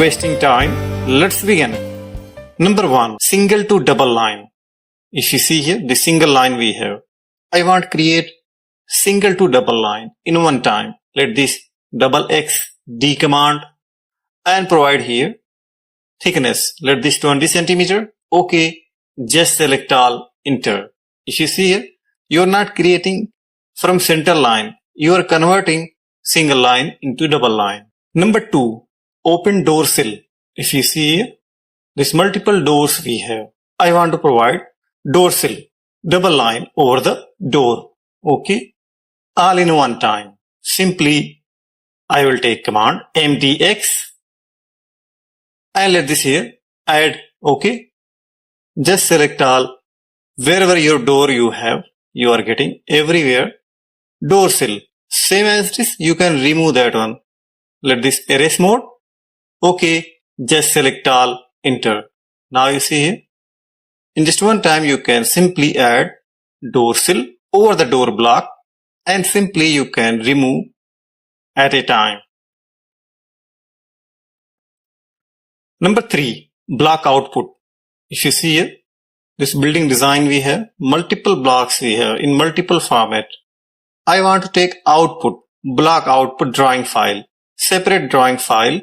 wasting time, let's begin. Number 1. Single to double line. If you see here, the single line we have. I want to create single to double line in one time. Let this double X D command and provide here thickness. Let this 20 centimeter. Okay. Just select all, enter. If you see here, you are not creating from center line. You are converting single line into double line. Number 2. Open door sill. If you see here, this multiple doors we have. I want to provide door sill, double line over the door. Okay. All in one time. Simply, I will take command mdx and let this here add. Okay. Just select all. Wherever your door you have, you are getting everywhere door sill. Same as this, you can remove that one. Let this erase mode. Okay. Just select all, enter. Now you see here. In just one time, you can simply add door sill over the door block and simply you can remove at a time. Number 3. Block output. If you see here, this building design we have, multiple blocks we have in multiple format. I want to take output, block output drawing file, separate drawing file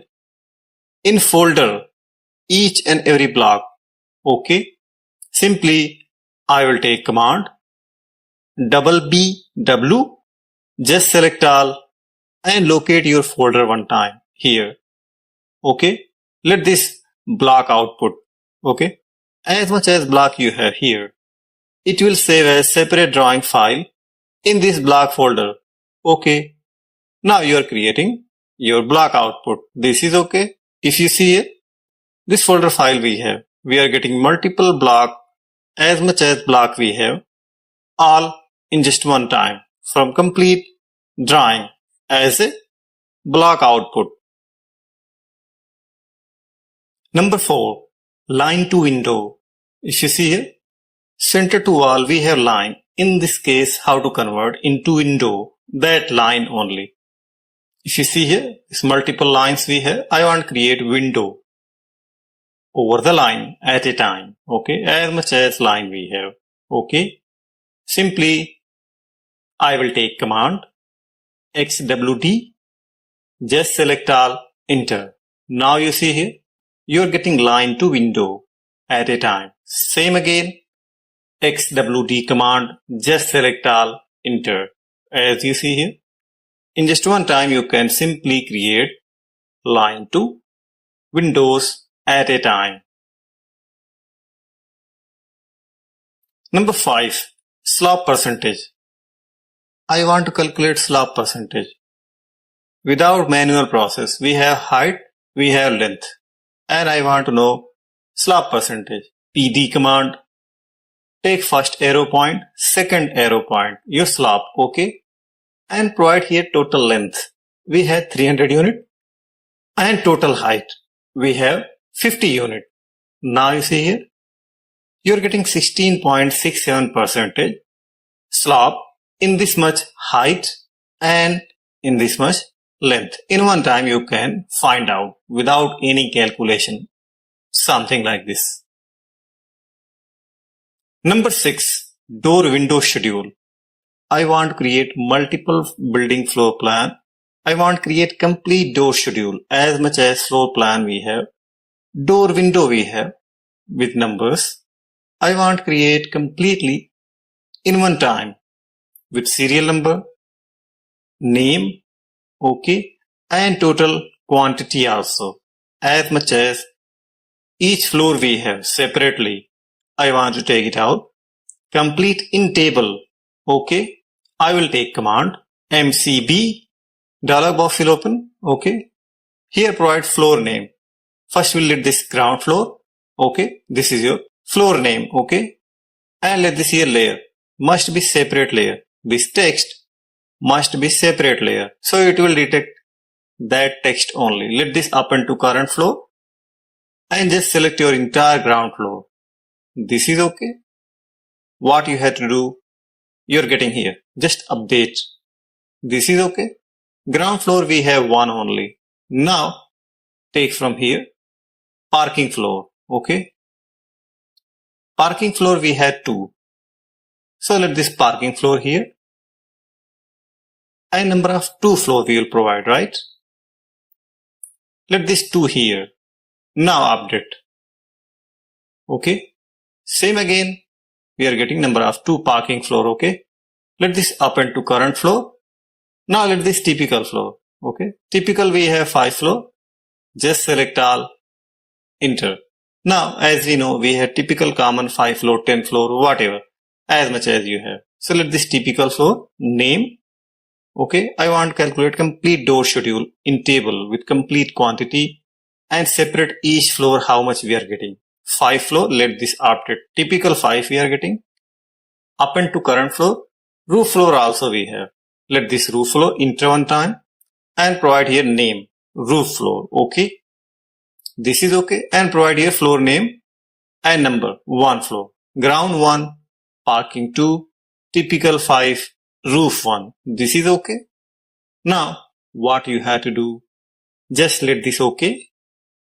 in folder, each and every block. Okay. Simply, I will take command BW, just select all and locate your folder one time here. Okay. Let this block output. Okay. As much as block you have here, it will save as separate drawing file in this block folder. Okay. Now you are creating your block output. This is okay. If you see it, this folder file we have, we are getting multiple block as much as block we have, all in just one time from complete drawing as a block output. Number 4. Line to window. If you see here, center to wall we have line. In this case, how to convert into window, that line only. If you see here, this multiple lines we have, I want to create window over the line at a time. Okay. As much as line we have. Okay. Simply, I will take command XWD, just select all, enter. Now you see here, you are getting line to window at a time. Same again, XWD command, just select all, enter. As you see here, in just one time you can simply create line to windows at a time. Number 5. Slope percentage. I want to calculate slope percentage. Without manual process, we have height, we have length. And I want to know slope percentage. PD command. Take first arrow point, second arrow point, your slope, okay? And provide here total length. We have 300 unit. And total height, we have 50 unit. Now you see here, you're getting 16.67% slope in this much height and in this much length. In one time you can find out without any calculation. Something like this. Number 6. Door window schedule. I want to create multiple building floor plan. I want to create complete door schedule as much as floor plan we have. Door window we have with numbers. I want to create completely in one time with serial number, name, okay, and total quantity also. As much as each floor we have separately, I want to take it out. Complete in table, okay. I will take command MCB, dialog box will open, okay. Here provide floor name. First we'll let this ground floor, okay. This is your floor name, okay. And let this here layer, must be separate layer. This text must be separate layer. So it will detect that text only. Let this append to current floor and just select your entire ground floor. This is okay. What you have to do, you're getting here. Just update. This is okay. Ground floor we have one only. Now take from here parking floor. Okay. Parking floor we had 2. So let this parking floor here. And number of 2 floor we will provide, right? Let this 2 here. Now update. Okay. Same again. We are getting number of 2 parking floor. Okay. Let this append to current floor. Now let this typical floor. Okay. Typical we have 5 floor. Just select all. Enter. Now as we know we have typical common 5 floor, 10 floor, whatever. As much as you have. So let this typical floor name. Okay, I want to calculate complete door schedule in table with complete quantity and separate each floor how much we are getting. 5 floor, let this update. Typical 5 we are getting. Append to current floor. Roof floor also we have. Let this roof floor enter one time and provide here name. Roof floor. Okay. This is okay. And provide here floor name and number. 1 floor. Ground 1. Parking 2. Typical 5. Roof 1. This is okay. Now, what you have to do, just let this okay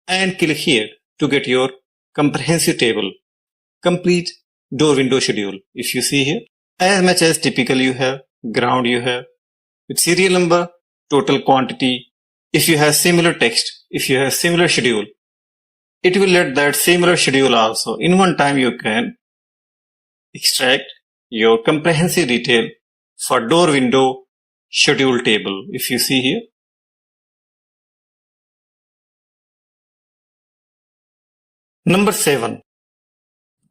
and click here to get your comprehensive table. Complete door window schedule. If you see here, as much as typical you have, ground you have, with serial number, total quantity. If you have similar text, if you have similar schedule, it will let that similar schedule also. In one time you can extract your comprehensive detail for door window schedule table. If you see here, number 7,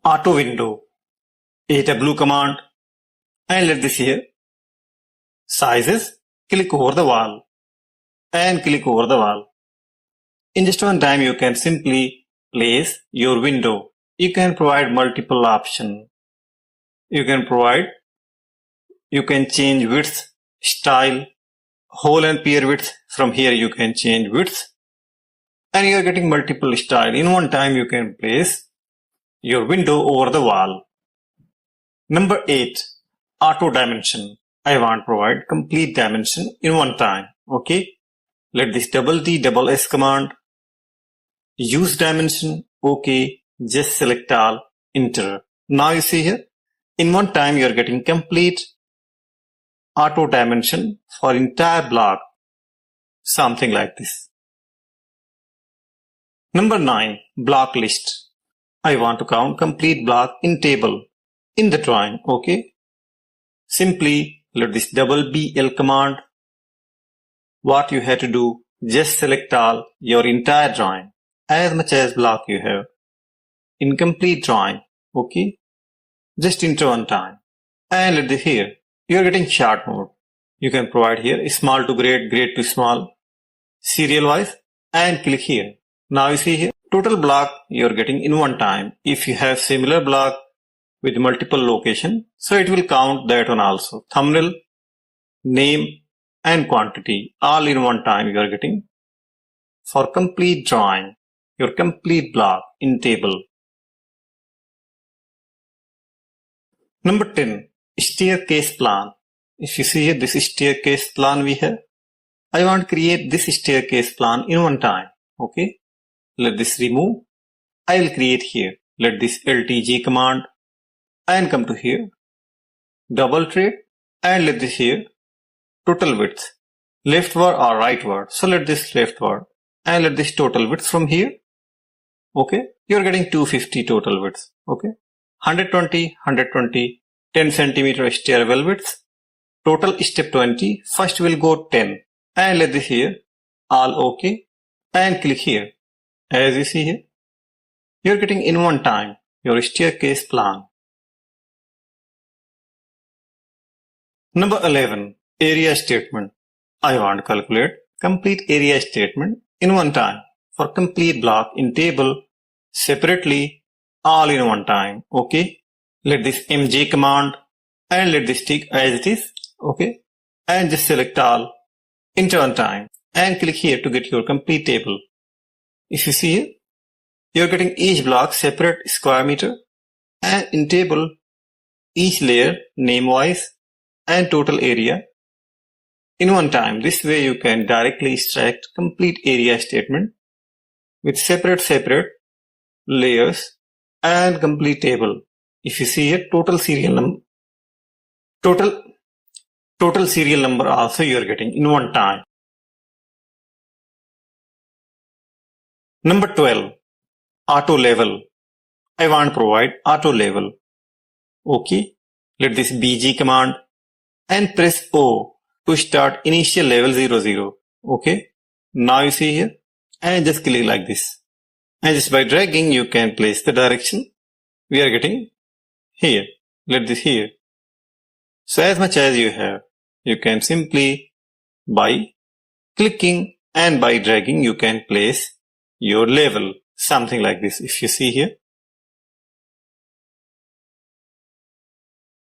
auto window, AW command, and let this here sizes, click over the wall and click over the wall. In just one time you can simply place your window. You can provide multiple options. You can change width, style, hole and pier width. From here you can change width and you are getting multiple style. In one time you can place your window over the wall. Number 8, auto dimension. I want to provide complete dimension in one time. Okay. Let this double D double S command. Use dimension. Okay. Just select all. Enter. Now you see here. In one time you are getting complete auto dimension for entire block. Something like this. Number 9, block list. I want to count complete block in table in the drawing. Okay. Simply let this double BL command. What you have to do, just select all your entire drawing as much as block you have in complete drawing. Okay. Just enter one time and let this here. You are getting chart mode. You can provide here small to grade, grade to small, serial wise, and click here. Now you see here total block you are getting in one time. If you have similar block with multiple location, so it will count that one also. Thumbnail, name and quantity all in one time you are getting for complete drawing, your complete block in table. Number 10, staircase plan. If you see here, this staircase plan we have. I want to create this staircase plan in one time. Okay. Let this remove. I will create here. Let this LTG command and come to here. Double trade and let this here. Total width. Leftward or rightward. So let this leftward and let this total width from here. Okay. You are getting 250 total width. Okay. 120, 10 centimeter stairwell width. Total step 20. First will go 10 and let this here all okay and click here. As you see here, you are getting in one time your staircase plan. Number 11, area statement. I want to calculate complete area statement in one time for complete block in table separately all in one time. Okay. Let this MJ command and let this tick as it is. Okay. And just select all, enter one time and click here to get your complete table. If you see here, you are getting each block separate square meter and in table each layer name wise and total area in one time. This way you can directly extract complete area statement with separate layers and complete table. If you see here, total serial number also you are getting in one time. Number 12, auto level. I want to provide auto level. Okay, let this BG command and press O to start initial level 00. Okay, now you see here, and just click like this. And just by dragging, you can place the direction we are getting here. Let this here. So as much as you have, you can simply by clicking and by dragging, you can place your level, something like this. If you see here.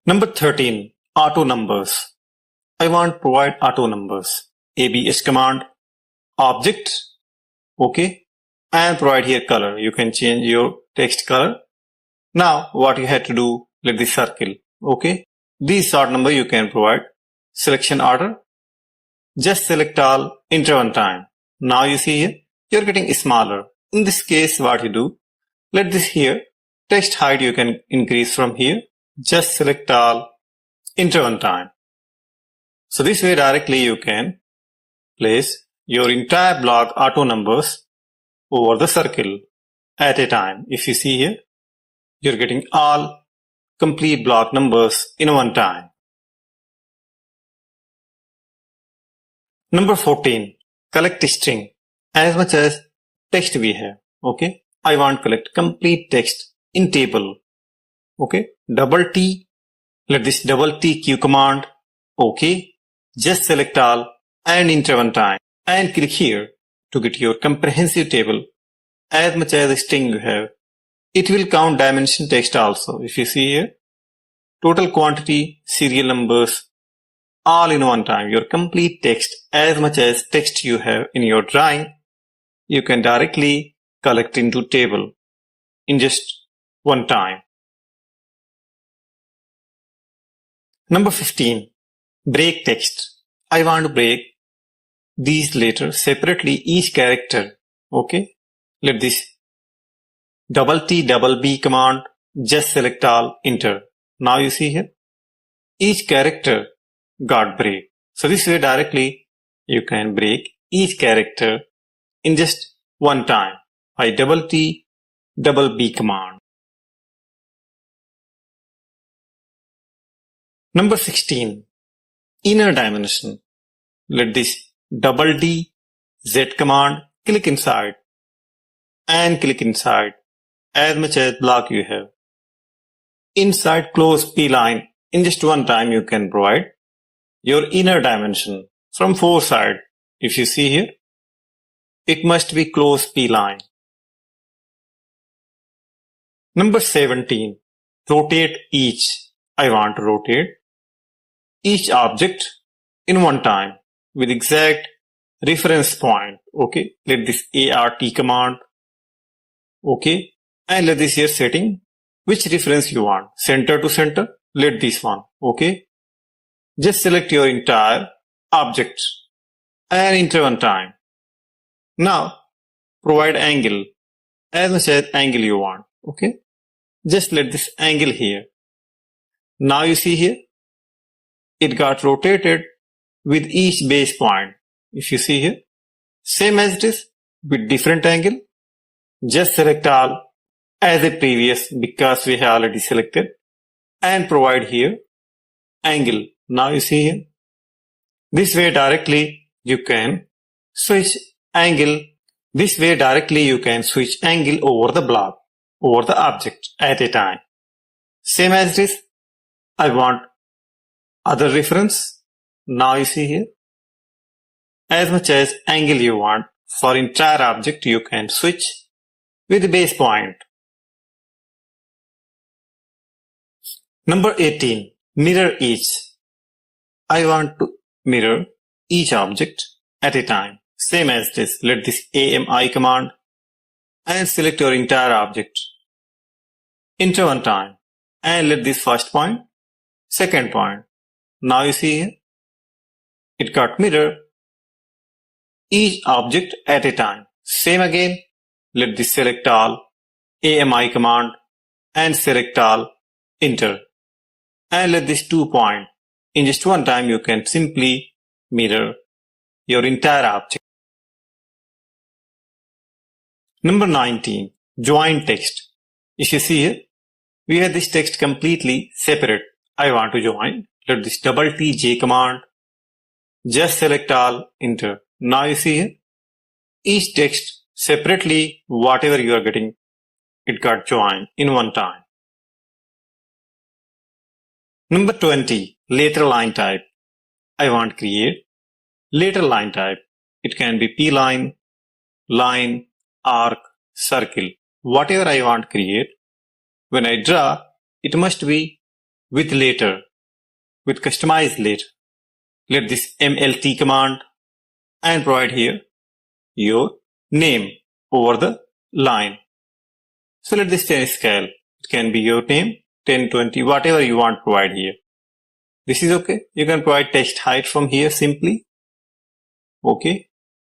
Number 13, auto numbers. I want to provide auto numbers. ABS command, object, okay, and provide here color. You can change your text color. Now what you have to do, let this circle, okay. These sort number you can provide. Selection order. Just select all, enter one time. Now you see here, you're getting smaller. In this case, what you do, let this here, text height you can increase from here. Just select all, enter one time. So this way directly you can place your entire block auto numbers over the circle at a time. If you see here, you're getting all complete block numbers in one time. Number 14, collect string. As much as text we have, okay. I want to collect complete text in table, okay. Double T, let this double T Q command, okay. Just select all and enter one time and click here to get your comprehensive table. As much as the string you have, it will count dimension text also. If you see here, total quantity, serial numbers, all in one time. Your complete text, as much as text you have in your drawing, you can directly collect into table in just one time. Number 15, break text. I want to break these letters separately, each character, okay. Let this double T double B command, just select all, enter. Now you see here, each character got break. So this way directly you can break each character in just one time by double T double B command. Number 16, inner dimension. Let this double D Z command, click inside and click inside as much as block you have. Inside close P line, in just one time you can provide your inner dimension from four sides. If you see here, it must be close P line. Number 17, rotate each. I want to rotate each object in one time with exact reference point. Okay, let this ART command, okay, and let this here setting which reference you want, center to center, let this one, okay. Just select your entire object and enter one time. Now provide angle, as much as angle you want, okay. Just let this angle here. Now you see here, it got rotated with each base point. If you see here, same as it is with different angle. Just select all as a previous because we have already selected and provide here angle. Now you see here, this way directly you can switch angle. This way directly you can switch angle over the block, over the object at a time. Same as it is, I want other reference. Now you see here, as much as angle you want for entire object you can switch with the base point. Number 18, mirror each. I want to mirror each object at a time. Same as this, let this AMI command and select your entire object. Enter one time and let this first point, second point. Now you see here, it got mirror each object at a time. Same again, let this select all, AMI command, and select all, enter. And let this 2 point. In just one time, you can simply mirror your entire object. Number 19, join text. If you see here, we have this text completely separate. I want to join. Let this double TJ command. Just select all, enter. Now you see here, each text separately, whatever you are getting, it got joined in one time. Number 20, lateral line type. I want to create lateral line type. It can be P line, line, arc, circle. Whatever I want to create, when I draw, it must be with later, with customized later. Let this MLT command and provide here your name over the line. So let this 10 scale. It can be your name, 10, 20, whatever you want to provide here. This is okay. You can provide text height from here simply. Okay.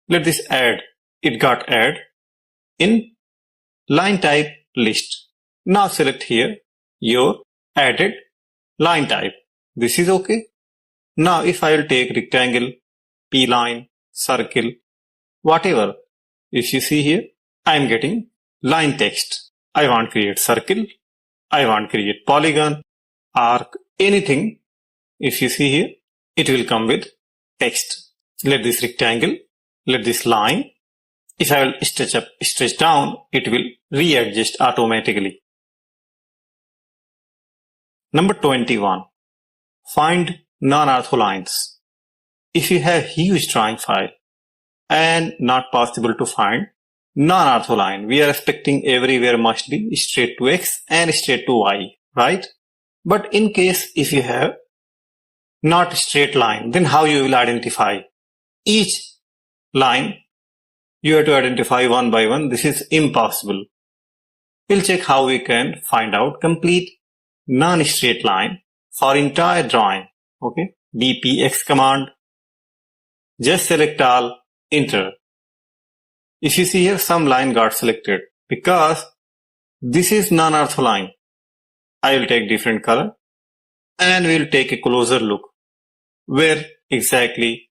Let this add. It got add in line type list. Now select here your added line type. This is okay. Now if I will take rectangle, P line, circle, whatever. If you see here, I am getting line text. I want to create circle. I want to create polygon, arc, anything. If you see here, it will come with text. Let this rectangle, let this line. If I will stretch up, stretch down, it will readjust automatically. Number 21. Find non-ortho lines. If you have huge drawing file and not possible to find non-ortho line, we are expecting everywhere must be straight to X and straight to Y, right? But in case if you have not straight line, then how you will identify each line? You have to identify one by one. This is impossible. We'll check how we can find out complete non-straight line for entire drawing. Okay, DPX command. Just select all, enter. If you see here, some line got selected because this is non-ortho line. I will take different color and we'll take a closer look where exactly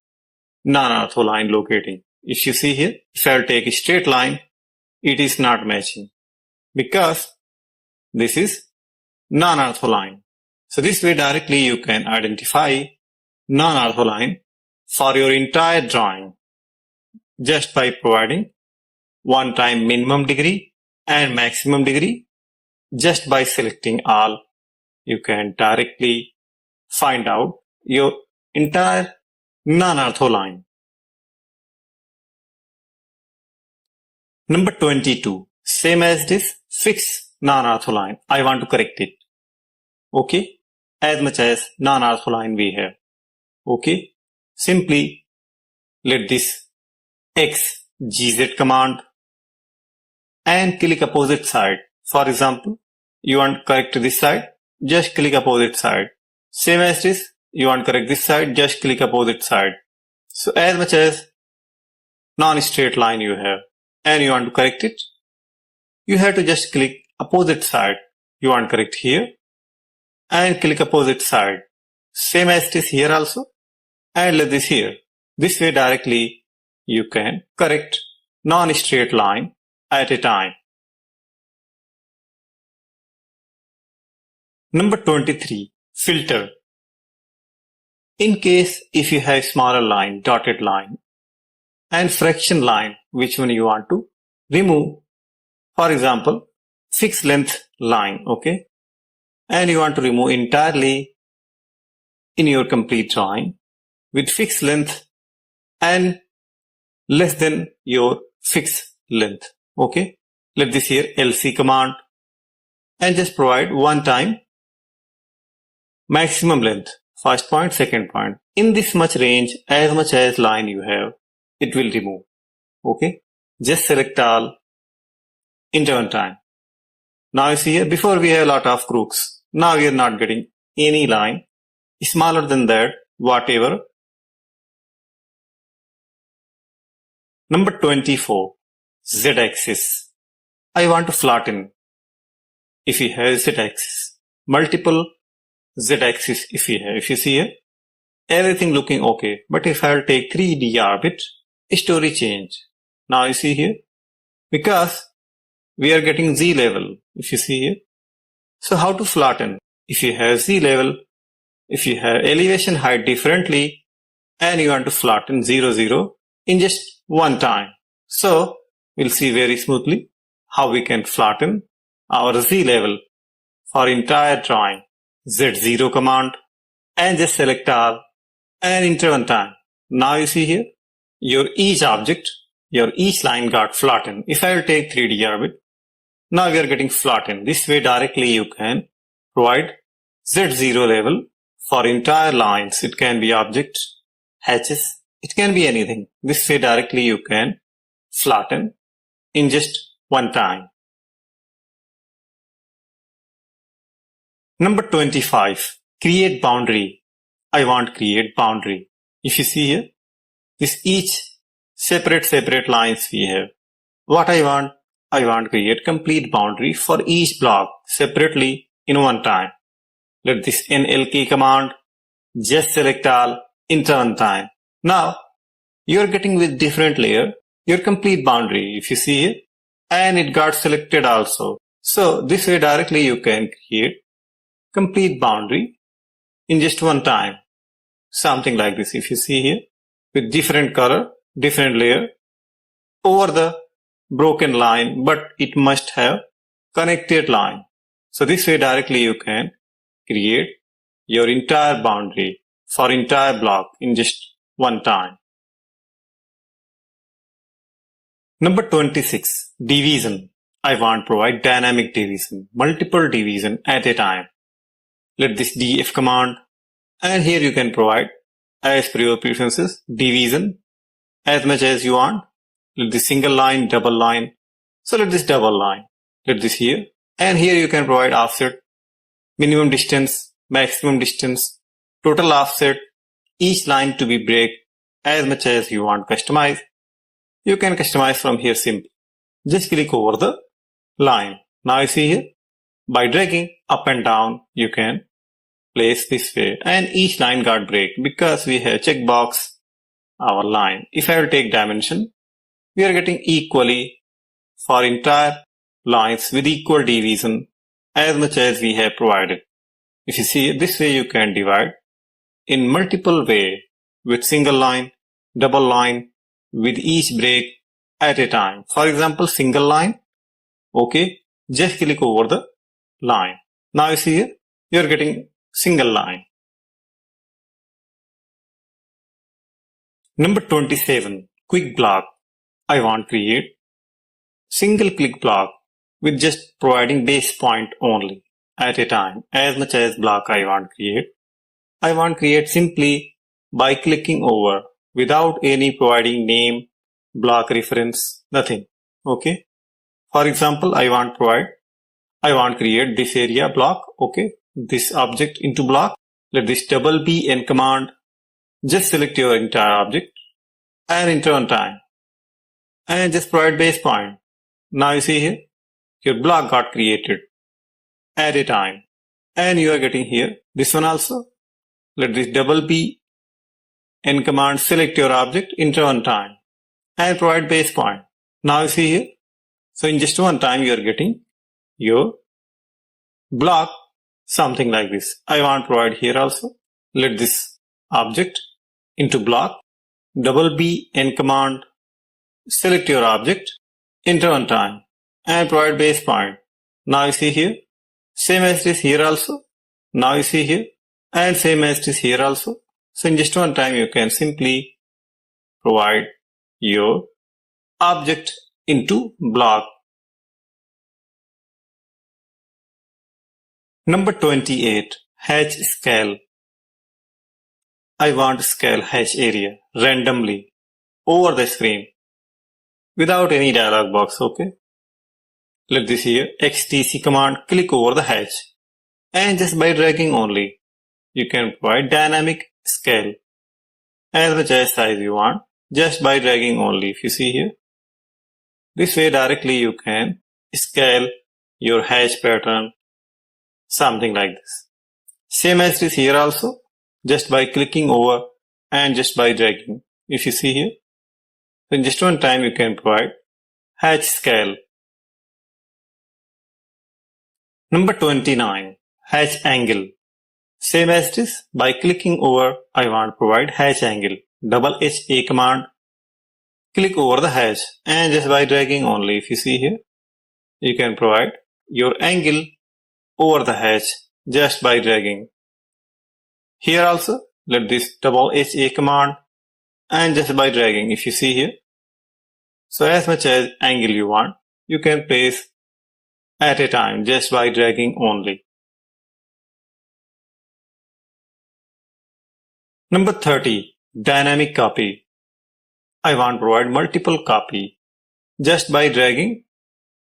non-ortho line locating. If you see here, if I will take a straight line, it is not matching because this is non-ortho line. So this way directly you can identify non-ortho line for your entire drawing just by providing one time minimum degree and maximum degree. Just by selecting all, you can directly find out your entire non-ortho line. Number 22, same as this, fix non-ortho line. I want to correct it. Okay, as much as non-ortho line we have. Okay, simply let this XGZ command and click opposite side. For example, you want to correct this side, just click opposite side. Same as this, you want to correct this side, just click opposite side. So as much as non-straight line you have and you want to correct it, you have to just click opposite side. You want to correct here and click opposite side. Same as this here also and let this here. This way directly you can correct non-straight line at a time. Number 23, filter. In case if you have smaller line, dotted line and fraction line, which one you want to remove. For example, fixed length line, okay? And you want to remove entirely in your complete drawing with fixed length and less than your fixed length, okay? Let this here LC command and just provide one time maximum length, first point, second point. In this much range, as much as line you have, it will remove. Okay. Just select all, enter one time. Now you see here, before we have a lot of crooks. Now we are not getting any line smaller than that, whatever. Number 24, Z-axis. I want to flatten. If you have z-axis, multiple z-axis if you see here, everything looking okay. But if I'll take 3D orbit, story change. Now you see here, because we are getting z level, if you see here. So how to flatten? If you have z level, if you have elevation height differently, and you want to flatten 0, 0 in just one time. So we'll see very smoothly how we can flatten our z level for entire drawing. Z0 command and just select all and enter one time. Now you see here, your each object, your each line got flattened. If I will take 3D orbit, now we are getting flattened. This way directly you can provide Z0 level for entire lines. It can be objects, hatches, it can be anything. This way directly you can flatten in just one time. Number 25, create boundary. I want create boundary. If you see here, this each separate lines we have. What I want create complete boundary for each block separately in one time. Let this NLK command just select all, enter one time. Now you are getting with different layer your complete boundary if you see here, and it got selected also. So this way directly you can create complete boundary in just one time. Something like this if you see here, with different color, different layer over the broken line, but it must have connected line. So this way directly you can create your entire boundary for entire block in just one time. Number 26, division. I want to provide dynamic division, multiple division at a time. Let this df command, and here you can provide as per your preferences division as much as you want. Let this single line, double line. So let this double line. Let this here, and here you can provide offset, minimum distance, maximum distance, total offset, each line to be break as much as you want customize. You can customize from here simply. Just click over the line. Now you see here, by dragging up and down, you can place this way, and each line got break because we have checkbox our line. If I will take dimension, we are getting equally for entire lines with equal division as much as we have provided. If you see this way, you can divide in multiple way with single line, double line, with each break at a time. For example, single line, okay, just click over the line. Now you see here, you are getting single line. Number 27, quick block. I want to create single click block with just providing base point only at a time. As much as block I want to create. I want to create simply by clicking over without any providing name, block reference, nothing. Okay. For example, I want to create this area block. Okay. This object into block. Let this double B and command. Just select your entire object and enter on time. And just provide base point. Now you see here, your block got created at a time. And you are getting here this one also. Let this double B and command select your object, enter on time. And provide base point. Now you see here. So in just one time you are getting your block something like this. I want to provide here also. Let this object into block, double B and command, select your object, enter on time, and provide base point. Now you see here, same as it is here also. Now you see here, and same as it is here also. So in just one time you can simply provide your object into block. Number 28, hatch scale. I want to scale hatch area randomly over the screen without any dialog box. Okay. Let this here XTC command click over the hatch, and just by dragging only you can provide dynamic scale as much as size you want just by dragging only. If you see here, this way directly you can scale your hatch pattern, something like this. Same as it is here also, just by clicking over and just by dragging. If you see here, in just one time you can provide hatch scale. Number 29, hatch angle. Same as it is, by clicking over, I want to provide hatch angle. Double HA command, click over the hatch and just by dragging only, if you see here, you can provide your angle over the hatch just by dragging. Here also, let this double HA command and just by dragging, if you see here. So as much as angle you want, you can place at a time just by dragging only. Number 30, dynamic copy. I want to provide multiple copy just by dragging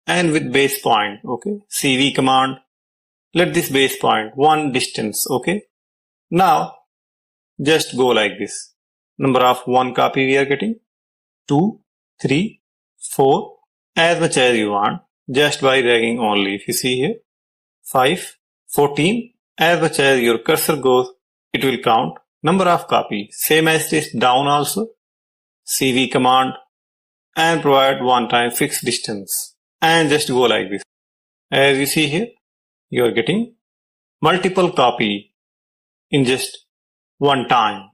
and with base point, okay. CV command, let this base point one distance, okay. Now, just go like this. Number of one copy we are getting, 2, 3, 4, as much as you want, just by dragging only. If you see here, 5, 14, as much as your cursor goes, it will count number of copy. Same as this down also, CV command and provide one time fixed distance and just go like this. As you see here, you are getting multiple copy in just one time.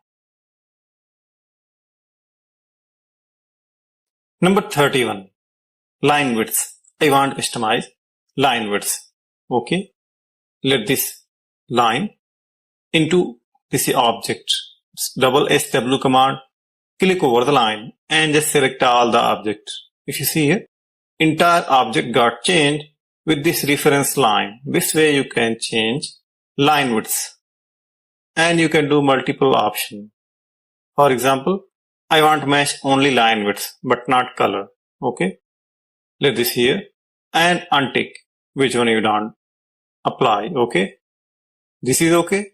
Number 31, line width. I want to customize line width. Okay. Let this line into this object. Double SW command, click over the line and just select all the object. If you see here, entire object got changed with this reference line. This way you can change line width and you can do multiple options. For example, I want to match only line width but not color. Okay. Let this here and untick which one you don't apply. Okay. This is okay.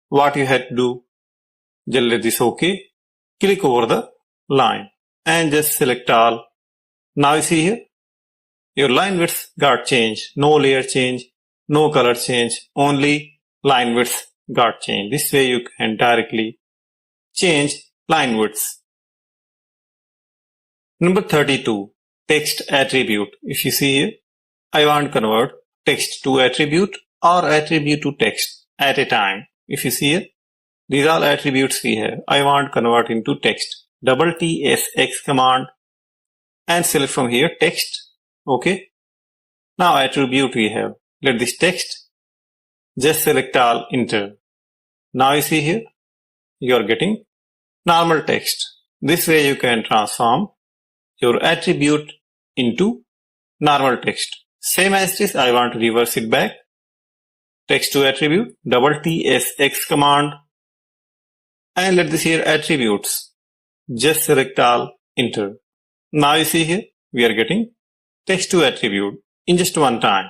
What you had to do, just let this okay. Click over the line and just select all. Now you see here, your line width got changed. No layer change, no color change, only line width got changed. This way you can directly change line width. Number 32, text attribute. If you see here, I want to convert text to attribute or attribute to text at a time. If you see here, these are attributes we have. I want to convert into text. Double TSX command and select from here text. Okay. Now attribute we have. Let this text, just select all, enter. Now you see here, you are getting normal text. This way you can transform your attribute into normal text. Same as this, I want to reverse it back. Text to attribute, double TSX command and let this here attributes. Just select all, enter. Now you see here, we are getting text to attribute in just one time.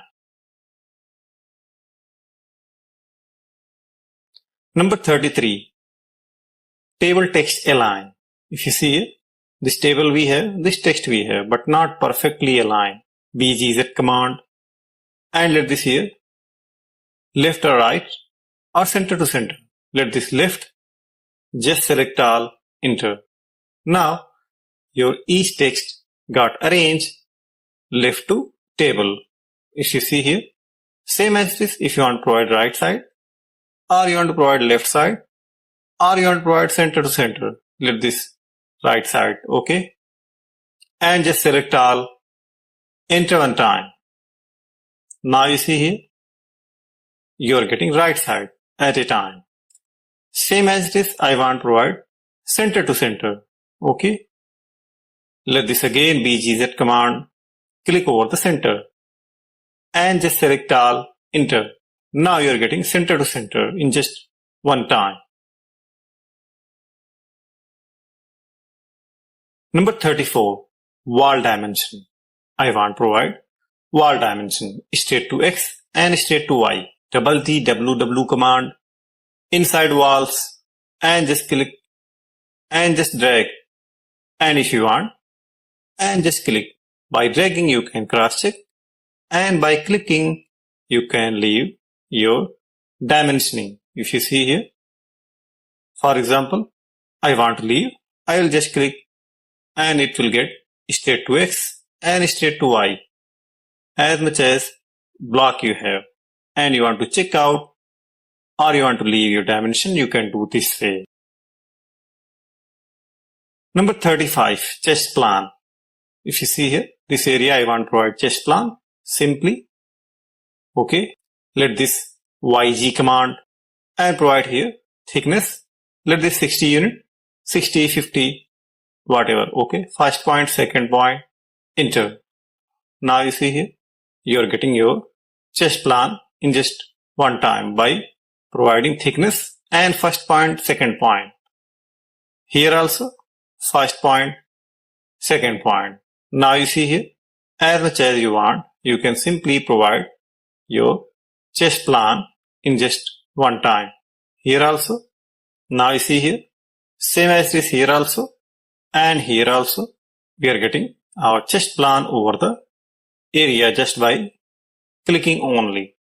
Number 33, table text align. If you see here, this table we have, this text we have, but not perfectly aligned. BGZ command and let this here left or right or center to center. Let this left, just select all, enter. Now your each text got arranged left to table. If you see here, same as this, if you want to provide right side or you want to provide left side or you want to provide center to center, let this right side, okay, and just select all, enter one time. Now you see here, you are getting right side at a time. Same as this, I want to provide center to center, okay. Let this again BGZ command, click over the center and just select all, enter. Now you are getting center to center in just one time. Number 34, wall dimension. I want to provide wall dimension straight to X and straight to Y. Double the WW command inside walls and just click and just drag. And if you want, and just click. By dragging you can cross check and by clicking you can leave your dimensioning. If you see here, for example, I want to leave, I will just click and it will get straight to X and straight to Y as much as block you have, and you want to check out or you want to leave your dimension, you can do this way. Number 35, chest plan. If you see here, this area I want to provide chest plan. Simply, okay, let this YG command and provide here thickness. Let this 60 unit, 60, 50, whatever. Okay, first point, second point, enter. Now you see here, you are getting your chest plan in just one time by providing thickness and first point, second point. Here also, first point, second point. Now you see here, as much as you want, you can simply provide your chest plan in just one time. Here also, now you see here, same as this here also, and here also, we are getting our chest plan over the area just by clicking only.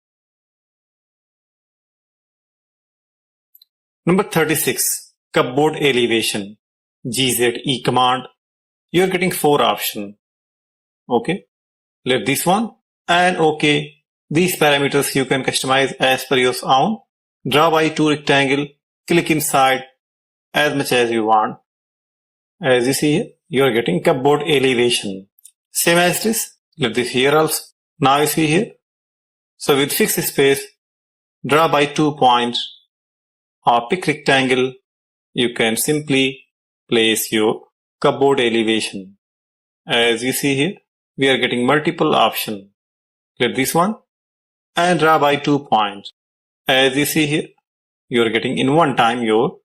Number 36, cupboard elevation, GZE command. You are getting 4 options. Okay, let this one and okay. These parameters you can customize as per your own. Draw by 2 rectangle, click inside as much as you want. As you see here, you are getting cupboard elevation. Same as this, let this here also. Now you see here. So with fixed space, draw by 2 points or pick rectangle, you can simply place your cupboard elevation. As you see here, we are getting multiple options. Let this one and draw by 2 points. As you see here, you are getting in one time your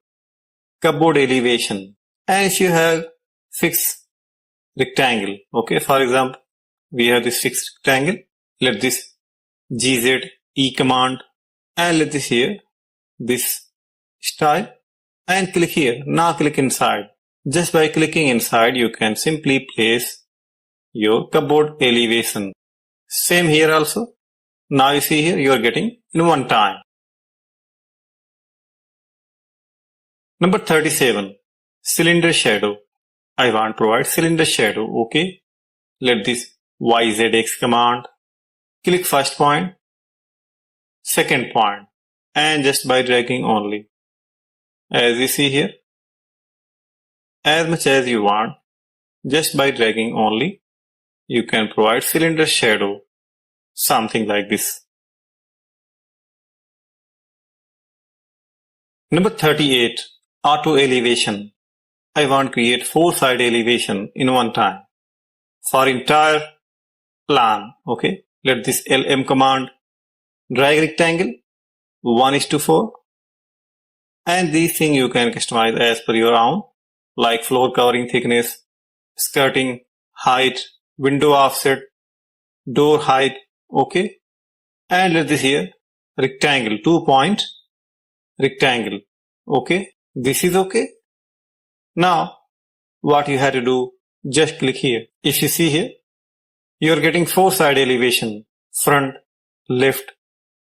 cupboard elevation. And if you have fixed rectangle, okay, for example, we have this fixed rectangle. Let this GZE command and let this here, this style, and click here. Now click inside. Just by clicking inside, you can simply place your cupboard elevation. Same here also. Now you see here, you are getting in one time. Number 37, cylinder shadow. I want to provide cylinder shadow. Okay. Let this YZX command. Click first point, second point, and just by dragging only. As you see here, as much as you want, just by dragging only, you can provide cylinder shadow. Something like this. Number 38, auto elevation. I want to create 4 side elevation in one time for entire plan. Okay, let this LM command drag rectangle 1:4, and these things you can customize as per your own, like floor covering thickness, skirting height, window offset, door height. Okay, and let this here rectangle 2 point rectangle. Okay, this is okay. Now what you have to do, just click here. If you see here, you are getting 4 side elevation, front, left,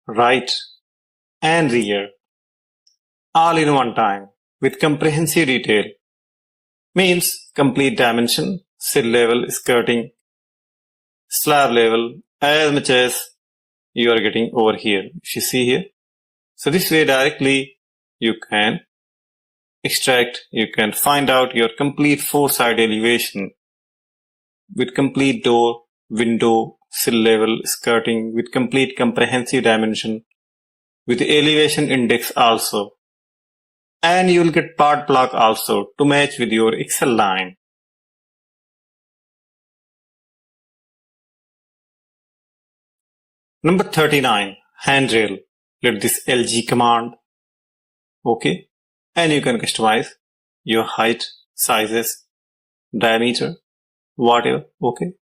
right, and rear, all in one time with comprehensive detail. Means complete dimension, sill level, skirting, slab level, as much as you are getting over here. If you see here, so this way directly you can extract, you can find out your complete 4 side elevation with complete door, window, sill level, skirting, with complete comprehensive dimension, with elevation index also. And you will get part block also to match with your Excel line. Number 39, handrail. Let this LG command. Okay. And you can customize your height, sizes, diameter, whatever. Okay.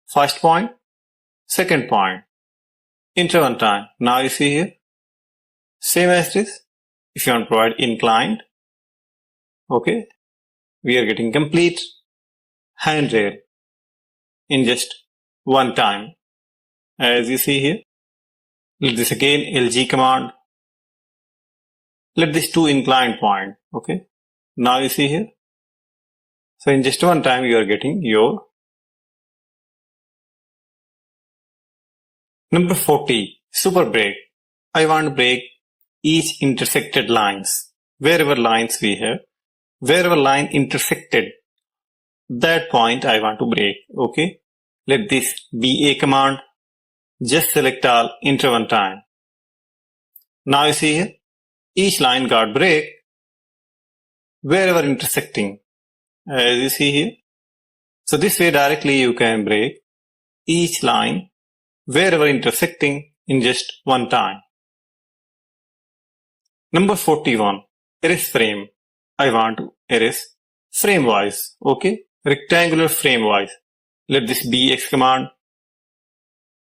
First point, second point. Enter one time. Now you see here, same as this. If you want to provide inclined, okay, we are getting complete handrail in just one time. as you see here. Let this again LG command. Let this two inclined point. Okay. Now you see here. So in just one time you are getting your number 40 super break. I want to break each intersected lines. Wherever lines we have, wherever line intersected, that point I want to break. Okay. Let this be a command. Just select all, enter one time. Now you see here, each line got break wherever intersecting, as you see here. So this way directly you can break each line wherever intersecting in just one time. Number 41, erase frame. I want to erase frame wise. Okay, rectangular frame wise. Let this be X command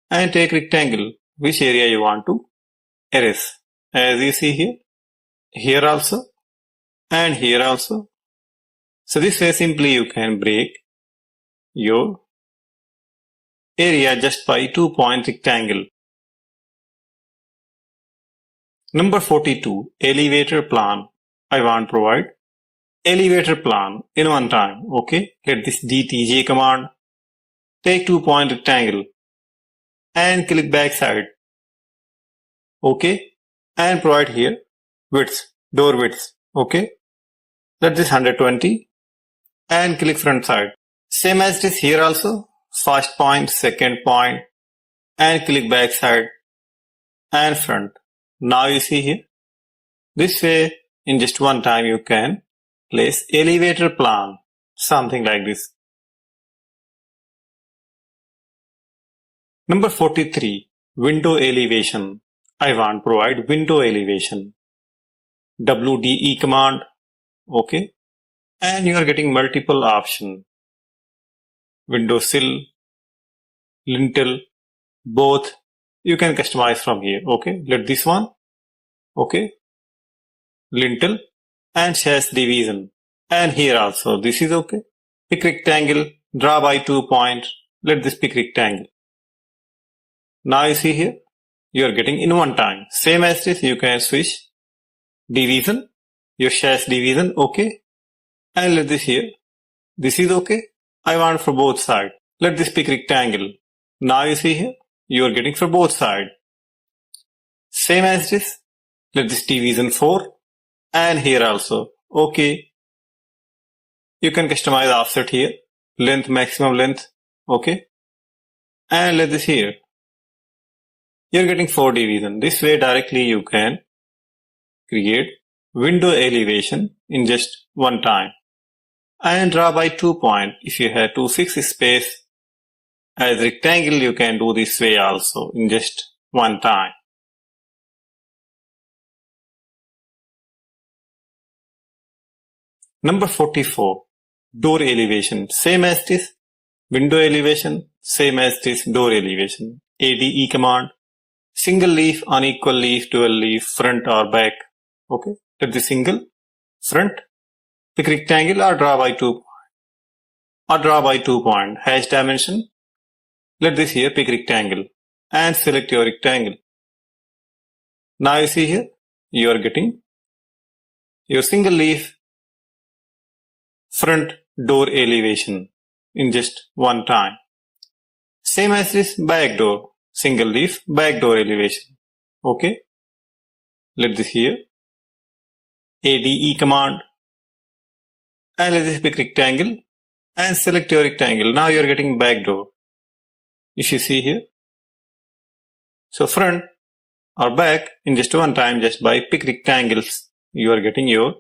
and take rectangle, which area you want to erase. As you see here, here also and here also. So this way simply you can break your area just by 2-point rectangle. Number 42, elevator plan. I want to provide elevator plan in one time. Okay, let this DTJ command. Take 2-point rectangle and click back side. Okay, and provide here width, door width. Okay, let this 120 and click front side. Same as this here also. First point, second point, and click back side and front. Now you see here. This way, in just one time, you can place elevator plan, something like this. Number 43, window elevation. I want to provide window elevation. WDE command. Okay. And you are getting multiple options. Window sill, lintel, both. You can customize from here. Okay. Let this one. Okay. Lintel and sash division. And here also. This is okay. Pick rectangle. Draw by 2 points. Let this pick rectangle. Now you see here. You are getting in one time. Same as this. You can switch division. Your sash division. Okay. And let this here. This is okay. I want for both sides. Let this pick rectangle. Now you see here. You are getting for both sides. Same as this. Let this division 4. And here also. Okay. You can customize offset here. Length, maximum length. Okay. And let this here. You're getting 4 division. This way directly you can create window elevation in just one time. And draw by 2 points. If you have to fix space as rectangle, you can do this way also in just one time. Number 44, door elevation. Same as this, window elevation, same as this, door elevation. ADE command, single leaf, unequal leaf, dual leaf, front or back. Okay, let the single, front, pick rectangle or draw by 2 point. Hash dimension, let this here pick rectangle and select your rectangle. Now you see here, you are getting your single leaf front door elevation in just one time. Same as this back door, single leaf back door elevation. Okay. Let this here. ADE command. And let this pick rectangle and select your rectangle. Now you are getting back door. If you see here. So front or back in just one time, just by pick rectangles, you are getting your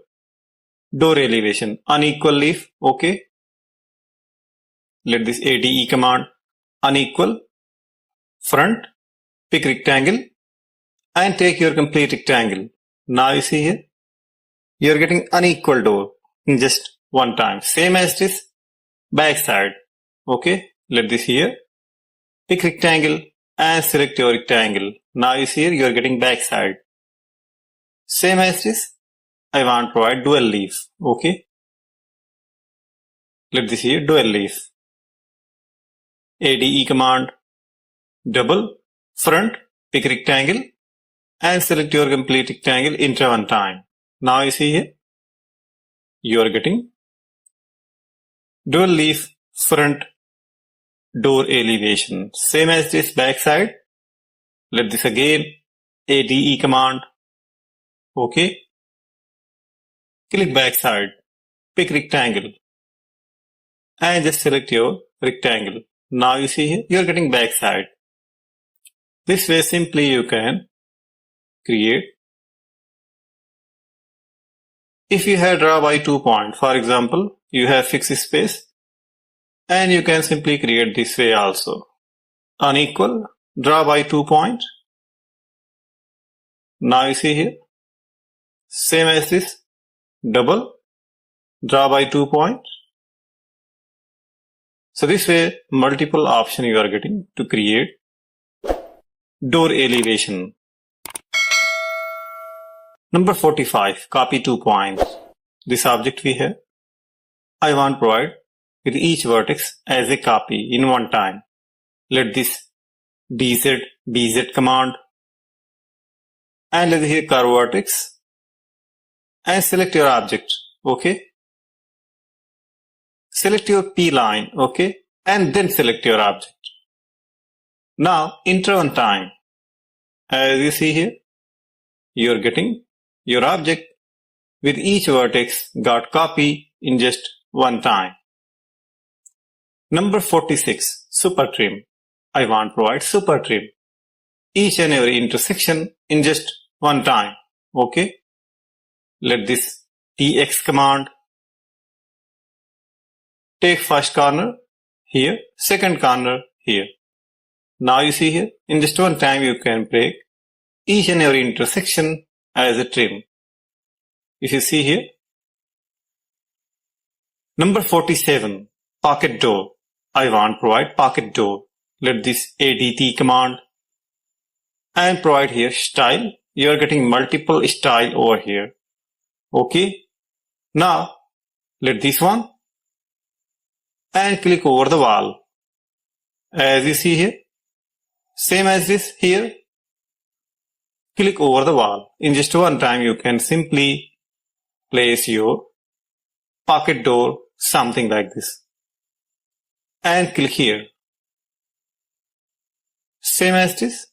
door elevation. Unequal leaf. Okay. Let this ADE command. Unequal. Front. Pick rectangle. And take your complete rectangle. Now you see here. You are getting unequal door in just one time. Same as this. Back side. Okay. Let this here. Pick rectangle and select your rectangle. Now you see here. You are getting back side. Same as this. I want to provide dual leaf. Okay. Let this here dual leaf. ADE command. Double. front, pick rectangle and select your complete rectangle, enter one time. Now you see here, you are getting dual leaf front door elevation. Same as this back side. Let this again, ADE command. Okay. Click back side, pick rectangle and just select your rectangle. Now you see here, you are getting back side. This way simply you can create. If you have draw by 2 point, for example, you have fixed space and you can simply create this way also. Unequal, draw by 2 point. Now you see here, same as this, double, draw by 2 point. So this way multiple option you are getting to create door elevation. Number 45, copy 2 points. This object we have. I want to provide with each vertex as a copy in one time. Let this DZ, BZ command and let here curve vertex and select your object. Okay. Select your P line. Okay. And then select your object. Now enter one time. As you see here, you are getting your object with each vertex got copy in just one time. Number 46, super trim. I want to provide super trim. Each and every intersection in just one time. Okay. Let this TX command take first corner here, second corner here. Now you see here, in just one time you can break each and every intersection as a trim. If you see here, number 47, pocket door. I want to provide pocket door. Let this ADT command and provide here style. You are getting multiple style over here. Okay. Now let this one and click over the wall. As you see here, same as this here, click over the wall. In just one time you can simply place your pocket door something like this and click here. Same as this,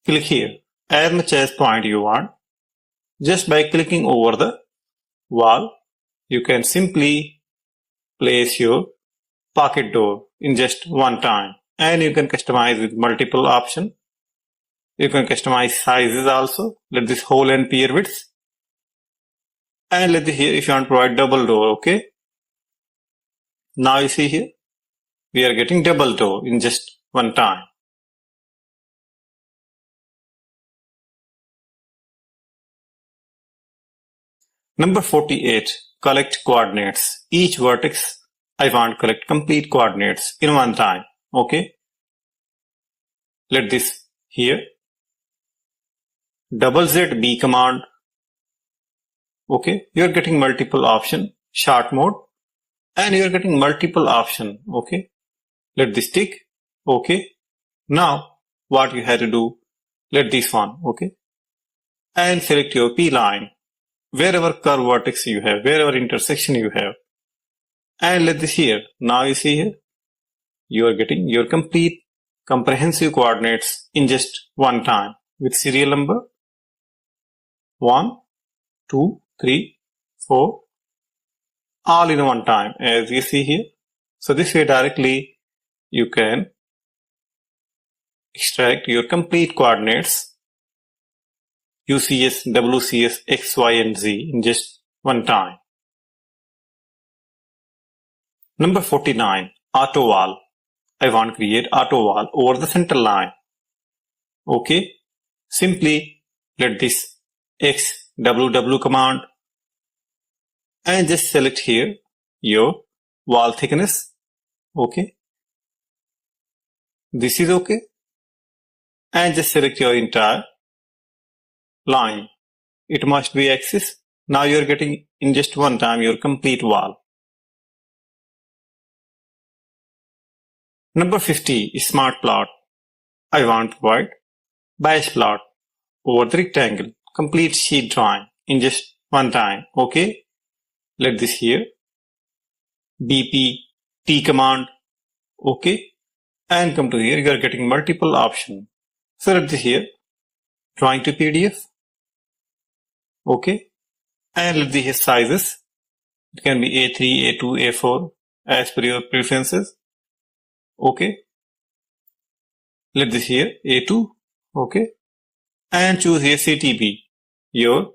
click here as much as point you want. Just by clicking over the wall, you can simply place your pocket door in just one time, and you can customize with multiple options. You can customize sizes also. Let this hole and pier width. And let the here if you want to provide double door. Okay. Now you see here, we are getting double door in just one time. Number 48, collect coordinates. Each vertex I want to collect complete coordinates in one time. Okay. Let this here, double Z B command. Okay. You are getting multiple option, short mode, and you are getting multiple option. Okay. Let this tick. Okay. Now what you have to do, let this one. Okay. And select your P line. Wherever curve vertex you have, wherever intersection you have, and let this here. Now you see here, you are getting your complete comprehensive coordinates in just one time with serial number 1, 2, 3, 4, all in one time as you see here. So this way directly you can extract your complete coordinates UCS, WCS, X, Y, and Z in just one time. Number 49, auto wall. I want to create auto wall over the center line. Okay. Simply let this XWW command and just select here your wall thickness. Okay. This is okay. And just select your entire line. It must be axis. Now you are getting in just one time your complete wall. Number 50, smart plot. I want to provide bias plot over the rectangle. Complete sheet drawing in just one time. Okay. Let this here. BP T command. Okay. And come to here. You are getting multiple options. So let this here. Drawing to PDF. Okay. And let this here sizes. It can be A3, A2, A4 as per your preferences. Okay. Let this here A2. Okay. And choose here CTB, your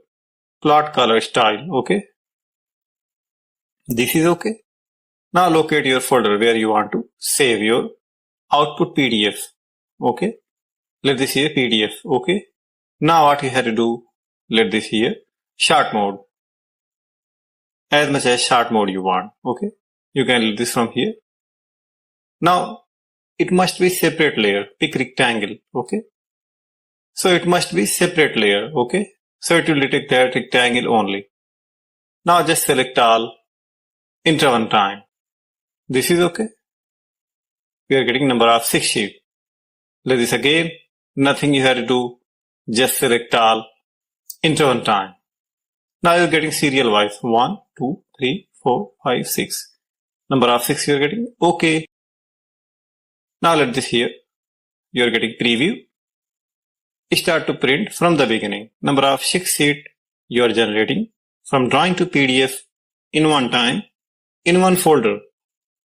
plot color style. Okay. This is okay. Now locate your folder where you want to save your output PDF. Okay. Let this here PDF. Okay. Now what you have to do, let this here short mode. As much as short mode you want. Okay. You can leave this from here. Now it must be separate layer. Pick rectangle. Okay. So it must be separate layer. Okay. So it will detect that rectangle only. Now just select all. Enter one time. This is okay. We are getting number of 6 sheet. Let this again. Nothing you have to do. Just select all. Enter one time. Now you are getting serial wise. 1, 2, 3, 4, 5, 6. Number of 6 you are getting. Okay. Now let this here. You are getting preview. Start to print from the beginning. Number of 6 sheet you are generating from drawing to PDF in one time in one folder.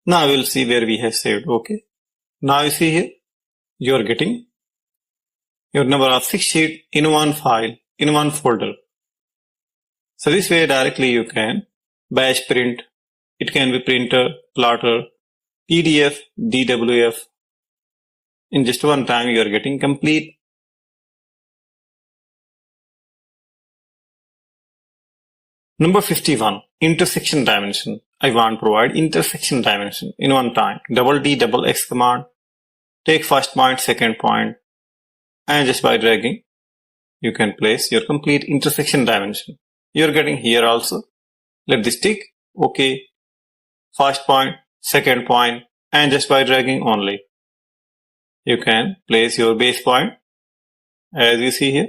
Now we'll see where we have saved. Okay. Now you see here you are getting your number of 6 sheet in one file in one folder. So this way directly you can bash print. It can be printer, plotter, PDF, DWF. In just one time you are getting complete. Number 51, intersection dimension. I want to provide intersection dimension in one time. Double D, double X command. Take first point, second point, and just by dragging, you can place your complete intersection dimension. You're getting here also. Let this tick. Okay. First point, second point, and just by dragging only, you can place your base point as you see here.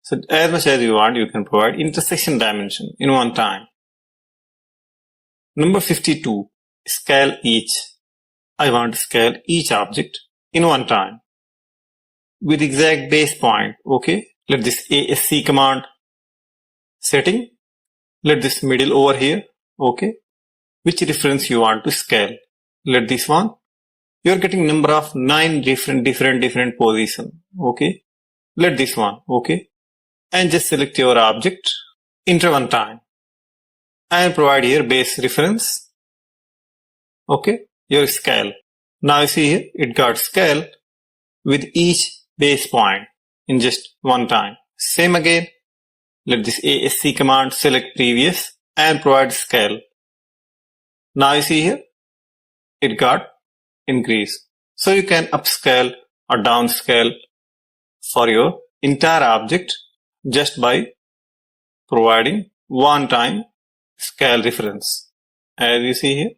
So as much as you want, you can provide intersection dimension in one time. Number 52, scale each. I want to scale each object in one time with exact base point. Okay. Let this ASC command setting. Let this middle over here. Okay. Which reference you want to scale. Let this one. You are getting number of 9 different position. Okay. Let this one. Okay. And just select your object, enter one time, and provide here base reference. Okay, your scale. Now you see here, it got scale with each base point in just one time. Same again, let this ASC command select previous and provide scale. Now you see here, it got increase. So you can upscale or downscale for your entire object just by providing one time scale reference as you see here.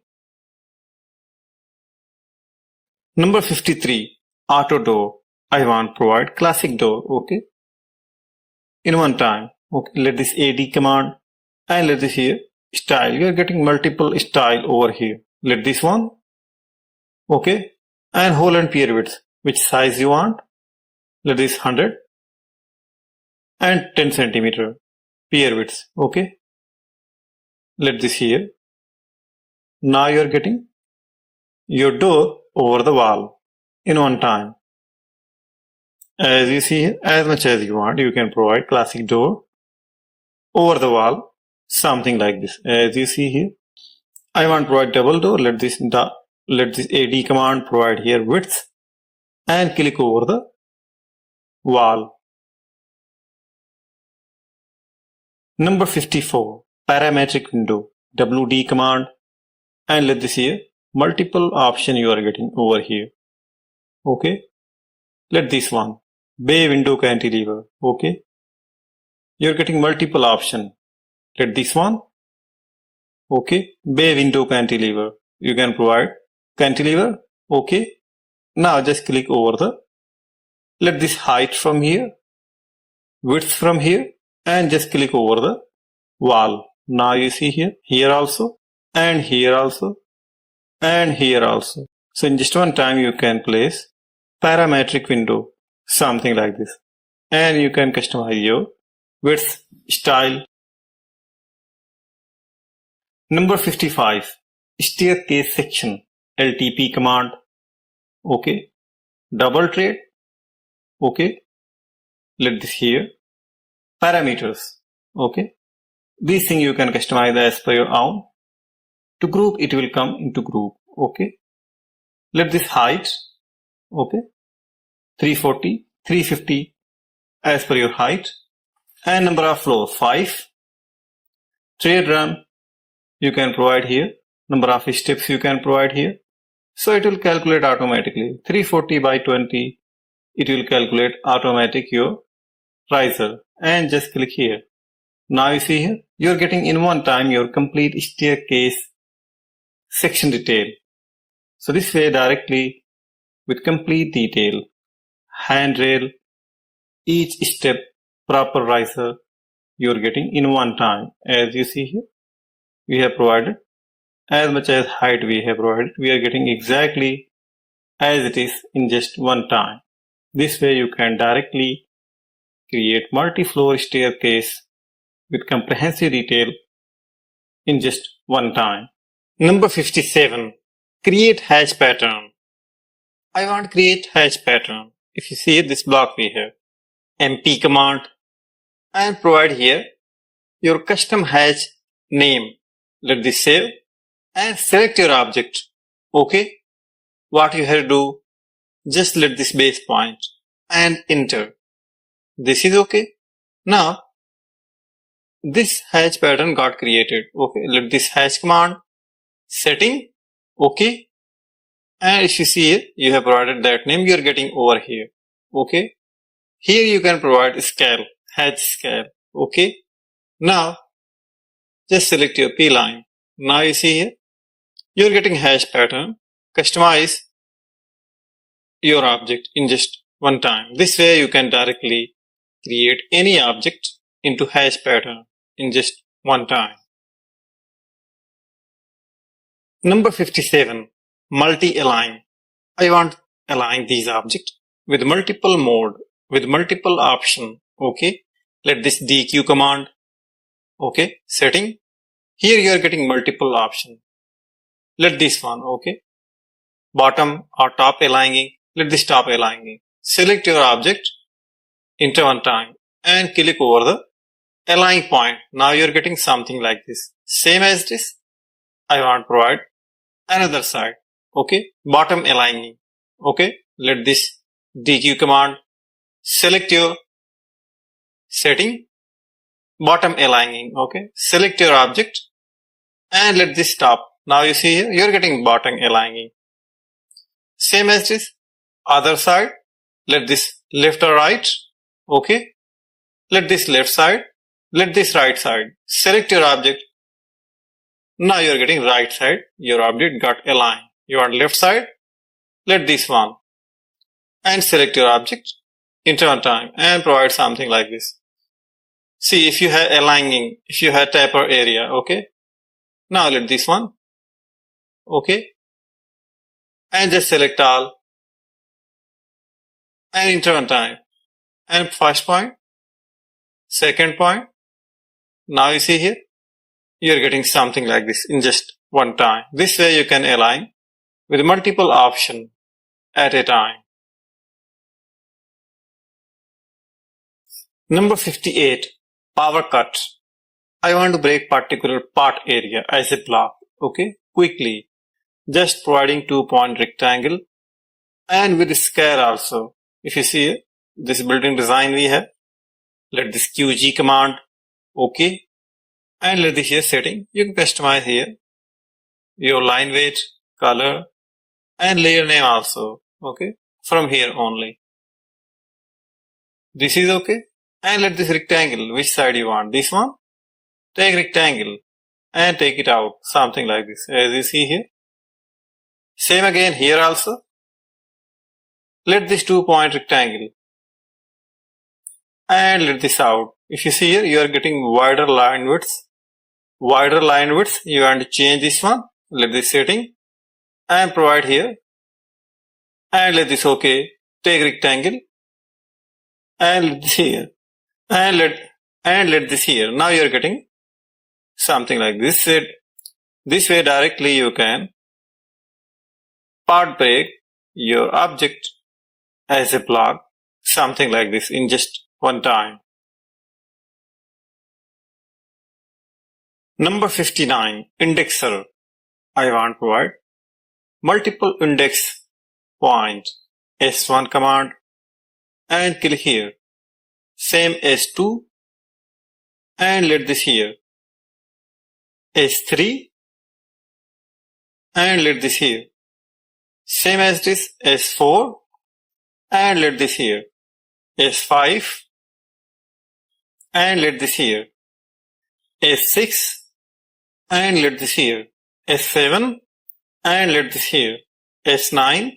Number 53, auto door. I want to provide classic door. Okay. In one time. Okay. Let this AD command and let this here style. You are getting multiple style over here. Let this one. Okay. And hole and pier width. Which size you want. Let this 100. And 10 centimeter pier width. Okay. Let this here. Now you are getting your door over the wall in one time. As you see here, as much as you want, you can provide classic door over the wall, something like this. As you see here, I want to provide double door. Let this AD command provide here width and click over the wall. Number 54, parametric window, WD command, and let this here, multiple option you are getting over here. Okay. Let this one, bay window cantilever. Okay. You're getting multiple option. Let this one. Okay. Bay window cantilever. You can provide cantilever. Okay. Now just click over let this height from here, width from here, and just click over the wall. Now you see here also, and here also, and here also. So in just one time you can place parametric window, something like this. And you can customize your width, style. Number 55, staircase section, LTP command. Okay. Double trade. Okay. Let this here. Parameters. Okay. These things you can customize as per your own. To group, it will come into group. Okay. Let this height. Okay. 340, 350 as per your height. And number of floor 5. Trade run you can provide here. Number of steps you can provide here. So it will calculate automatically. 340 by 20. It will calculate automatic your riser. And just click here. Now you see here, you are getting in one time your complete staircase section detail. So this way directly with complete detail, handrail, each step, proper riser, you are getting in one time. As you see here, we have provided as much as height we have provided. We are getting exactly as it is in just one time. This way you can directly create multi-floor staircase with comprehensive detail in just one time. Number 57. Create hash pattern. I want to create hash pattern. If you see this block we have, MP command, and provide here your custom hash name. Let this save and select your object. Okay. What you have to do, just let this base point and enter. This is okay. Now, this hash pattern got created. Okay. Let this hash command, setting. Okay. And if you see it, you have provided that name you are getting over here. Okay. Here you can provide scale, hash scale. Okay. Now, just select your P line. Now you see here, you are getting hash pattern. Customize your object in just one time. This way you can directly create any object into hash pattern in just one time. Number 57, multi-align. I want to align these objects with multiple mode, with multiple option. Okay. Let this DQ command. Okay. Setting. Here you are getting multiple option. Let this one. Okay. Bottom or top aligning. Let this top aligning. Select your object, enter one time, and click over the align point. Now you are getting something like this. Same as this. I want to provide another side. Okay. Bottom aligning. Okay. Let this DQ command. Select your setting. Bottom aligning. Okay. Select your object and let this top. Now you see here, you are getting bottom aligning. Same as this. Other side. Let this left or right. Okay. Let this left side. Let this right side. Select your object. Now you are getting right side. Your object got aligned. You want left side. Let this one. And select your object. Enter one time and provide something like this. See if you have aligning, if you have taper area. Okay. Now let this one. Okay. And just select all. And enter one time. And first point. Second point. Now you see here. You are getting something like this in just one time. This way you can align with multiple options at a time. Number 58. Power cut. I want to break particular part area as a block. Okay. Quickly. Just providing 2-point rectangle and with scale also. If you see this building design we have, let this QG command. Okay. And let this here setting. You can customize here your line weight, color, and layer name also. Okay. From here only. This is okay. And let this rectangle, which side you want? This one? Take rectangle and take it out. Something like this. As you see here. Same again here also. Let this 2-point rectangle and let this out. If you see here, you are getting wider line widths. Wider line width, you want to change this one. Let this setting and provide here and let this OK. Take rectangle and let this here and let this here. Now you are getting something like this. This way directly you can part break your object as a block, something like this in just one time. Number 59, indexer. I want to provide multiple index point. S1 command and click here. Same S2 and let this here. S3 and let this here. Same as this S4 and let this here. S5 and let this here. S6 and let this here. S7 and let this here. S9,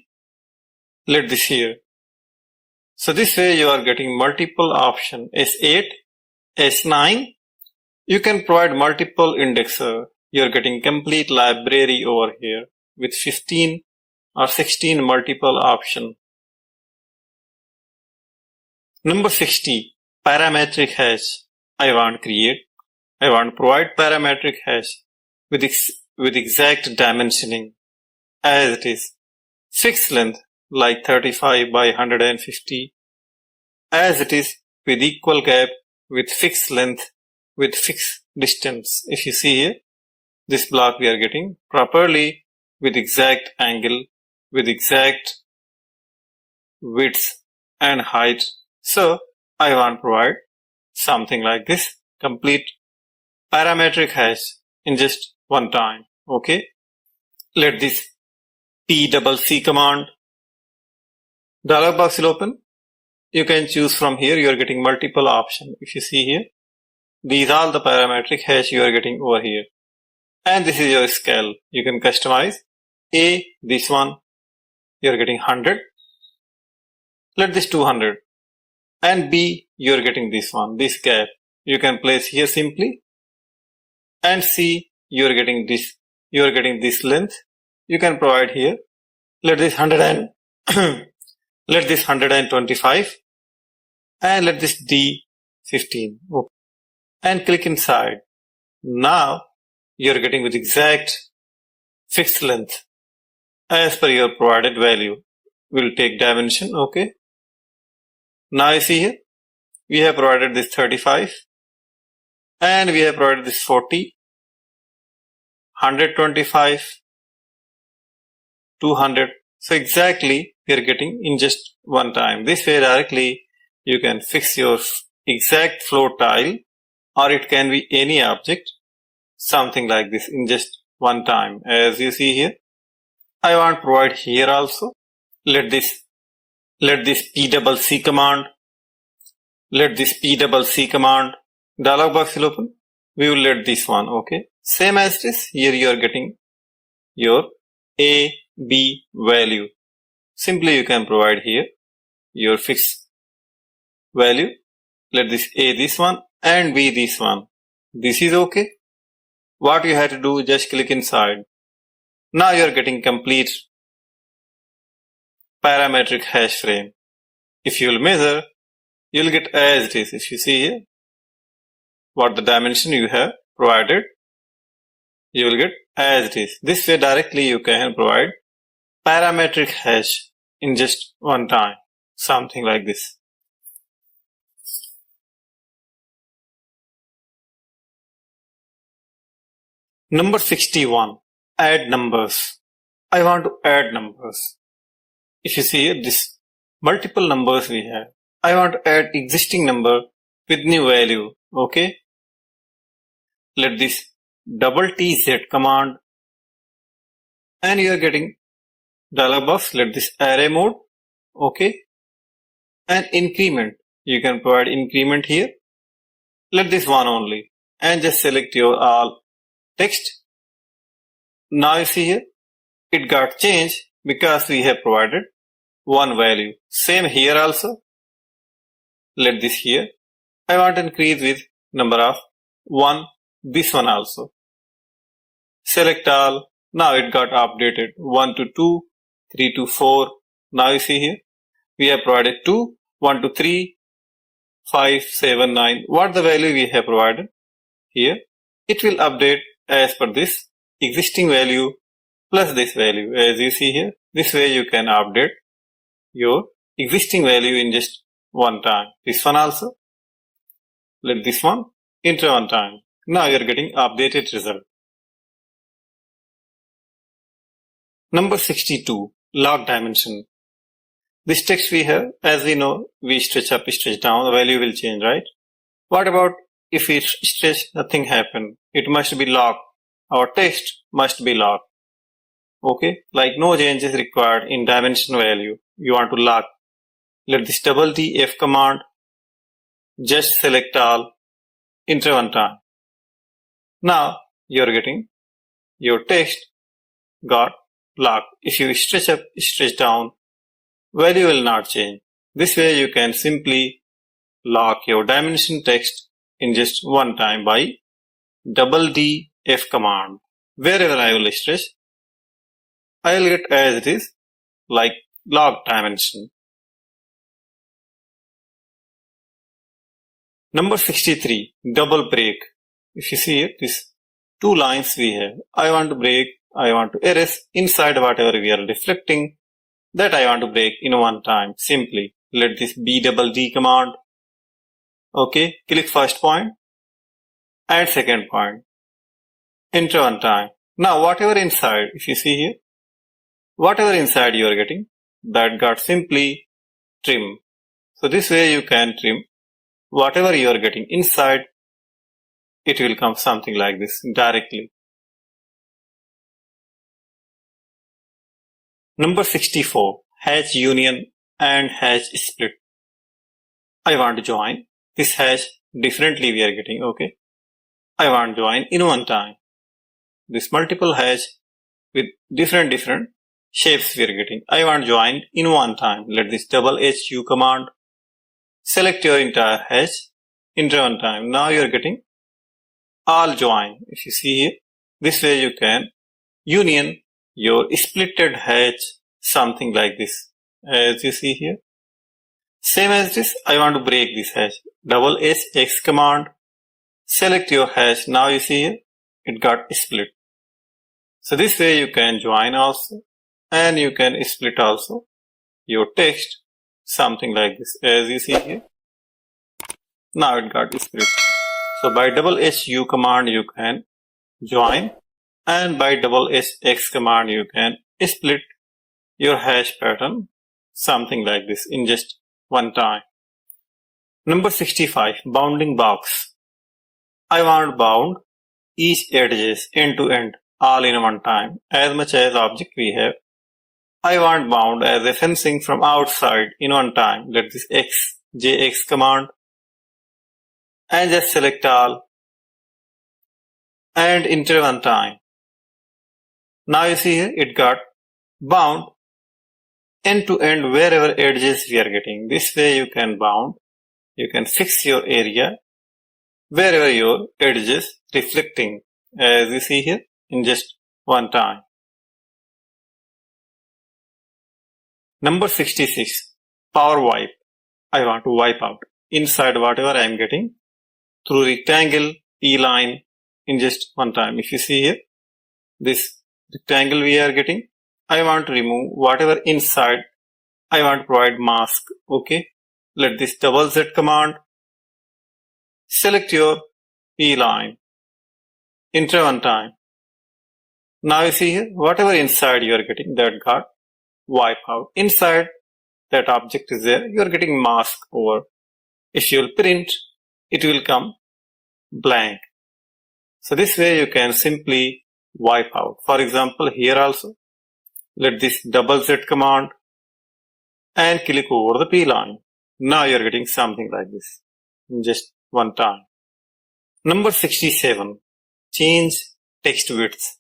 let this here. So this way you are getting multiple option. S8, S9, you can provide multiple indexer. You are getting complete library over here with 15 or 16 multiple option. Number 60, parametric hash. I want to provide parametric hash with exact dimensioning as it is. Fixed length like 35 by 150 as it is with equal gap with fixed length with fixed distance. If you see here, this block we are getting properly with exact angle, with exact width and height. So I want to provide something like this, complete parametric hash in just one time. Okay. Let this PCC command. Dialog box will open. You can choose from here. You are getting multiple options. If you see here, these are all the parametric hash you are getting over here. And this is your scale. You can customize. A, this one, you are getting 100. Let this 200. And B, you are getting this one, this gap. You can place here simply. And C, you are getting this. You are getting this length. You can provide here. Let this 100 and let this 125 and let this D 15. Okay. And click inside. Now you are getting with exact fixed length as per your provided value. We'll take dimension. Okay. Now you see here, we have provided this 35 and we have provided this 40, 125, 200. So exactly we are getting in just one time. This way directly you can fix your exact floor tile, or it can be any object, something like this in just one time. As you see here, I want to provide here also. Let this PCC command. Let this PCC command. Dialog box will open. We will let this one. Okay. Same as this. Here you are getting your A, B value. Simply you can provide here your fixed value. Let this A this one and B this one. This is okay. What you have to do, just click inside. Now you are getting complete parametric hash frame. If you will measure, you will get as it is. If you see here, what the dimension you have provided, you will get as it is. This way directly you can provide parametric hash in just one time. Something like this. Number 61. Add numbers. I want to add numbers. If you see here, this multiple numbers we have. I want to add existing number with new value. Okay. Let this TZ command and you are getting dialog box. Let this array mode. Okay. And increment. You can provide increment here. Let this one only and just select your all text. Now you see here, it got changed because we have provided one value. Same here also. Let this here. I want to increase with number of 1. This one also. Select all. Now it got updated. 1 to 2, 3 to 4. Now you see here. We have provided 2, 1 to 3, 5, 7, 9. What the value we have provided here? It will update as per this existing value plus this value. As you see here, this way you can update your existing value in just one time. This one also. Let this one enter one time. Now you are getting updated result. Number 62, log dimension. This text we have, as we know, we stretch up, stretch down, the value will change, right? What about if we stretch, nothing happen? It must be locked. Our text must be locked. Okay, like no change is required in dimension value. You want to lock. Let this double D F command. Just select all. Enter one time. Now you are getting your text got locked. If you stretch up, stretch down, value will not change. This way you can simply lock your dimension text in just one time by double D F command. Wherever I will stretch, I will get as it is, like lock dimension. Number 63, double break. If you see it, these two lines we have. I want to break, I want to erase inside whatever we are reflecting. That I want to break in one time. Simply let this B double D command. Okay, click first point and second point. Enter one time. Now whatever inside, if you see here, whatever inside you are getting, that got simply trim. So this way you can trim whatever you are getting inside. It will come something like this directly. Number 64, hash union and hash split. I want to join this hash differently we are getting, okay. I want to join in one time. This multiple hash with different shapes we are getting. I want to join in one time. Let this double HU command. Select your entire hash, enter one time. Now you are getting all join. If you see here, this way you can union your splitted hash, something like this. As you see here. Same as this, I want to break this hash. Double X command. Select your hash. Now you see here, it got split. So this way you can join also. And you can split also your text, something like this. As you see here. Now it got split. So by double HU command you can join. And by double X command you can split your hash pattern, something like this in just one time. Number 65, bounding box. I want to bound each edges end to end all in one time. As much as object we have, I want bound as a fencing from outside in one time. Let this JX command and just select all and enter one time. Now you see here, it got bound end to end wherever edges we are getting. This way you can bound, you can fix your area wherever your edges reflecting, as you see here, in just one time. Number 66, power wipe. I want to wipe out inside whatever I am getting through rectangle, P line in just one time. If you see here, this rectangle we are getting, I want to remove whatever inside. I want to provide mask. Okay. Let this double Z command. Select your P line. Enter one time. Now you see here, whatever inside you are getting, that got wipe out. Inside that object is there, you are getting mask over. If you will print, it will come blank. So this way you can simply wipe out. For example, here also, let this double Z command and click over the P line. Now you are getting something like this in just one time. Number 67, change text width.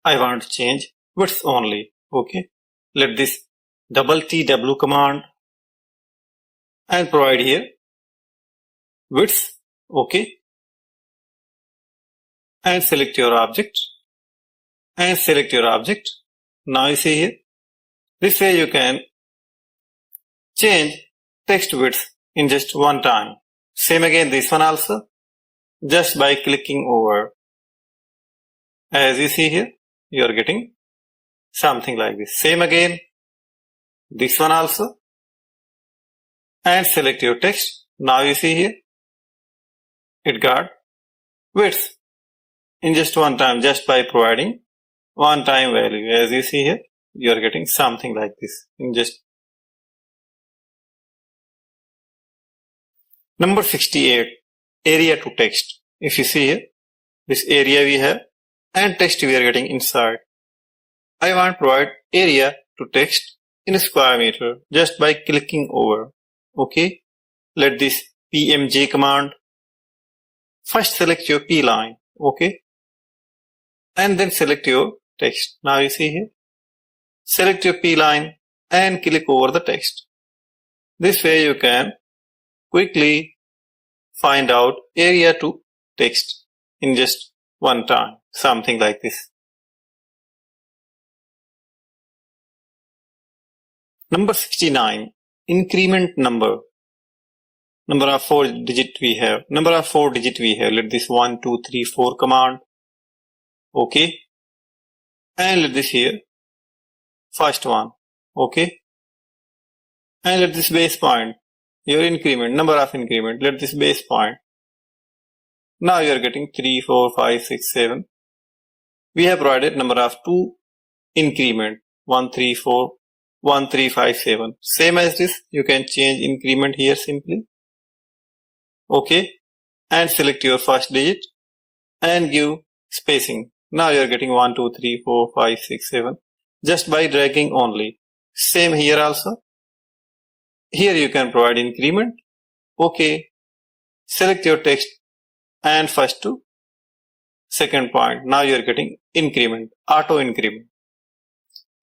I want to change width only. Okay. Let this double TW command and provide here width. Okay. And select your object. And select your object. Now you see here. This way you can change text width in just one time. Same again this one also. Just by clicking over. As you see here, you are getting something like this. Same again. This one also. And select your text. Now you see here. It got width in just one time, just by providing one time value. As you see here, you are getting something like this in just. Number 68, area to text. If you see here, this area we have and text we are getting inside. I want to provide area to text in a square meter just by clicking over. Okay. Let this PMJ command. First select your P line. Okay. And then select your text. Now you see here. Select your P line and click over the text. This way you can quickly find out area to text in just one time. Something like this. Number 69. Increment number. Number of 4 digit we have. Number of 4 digit we have. Let this 1, 2, 3, 4 command. Okay. And let this here. First one. Okay. And let this base point. Your increment. Number of increment. Let this base point. Now you are getting 3, 4, 5, 6, 7. We have provided number of 2 increment. 1, 3, 4, 1, 3, 5, 7. Same as this. You can change increment here simply. Okay. And select your first digit. And give spacing. Now you are getting 1, 2, 3, 4, 5, 6, 7. Just by dragging only. Same here also. Here you can provide increment. Okay. Select your text and first to second point. Now you are getting increment. Auto increment.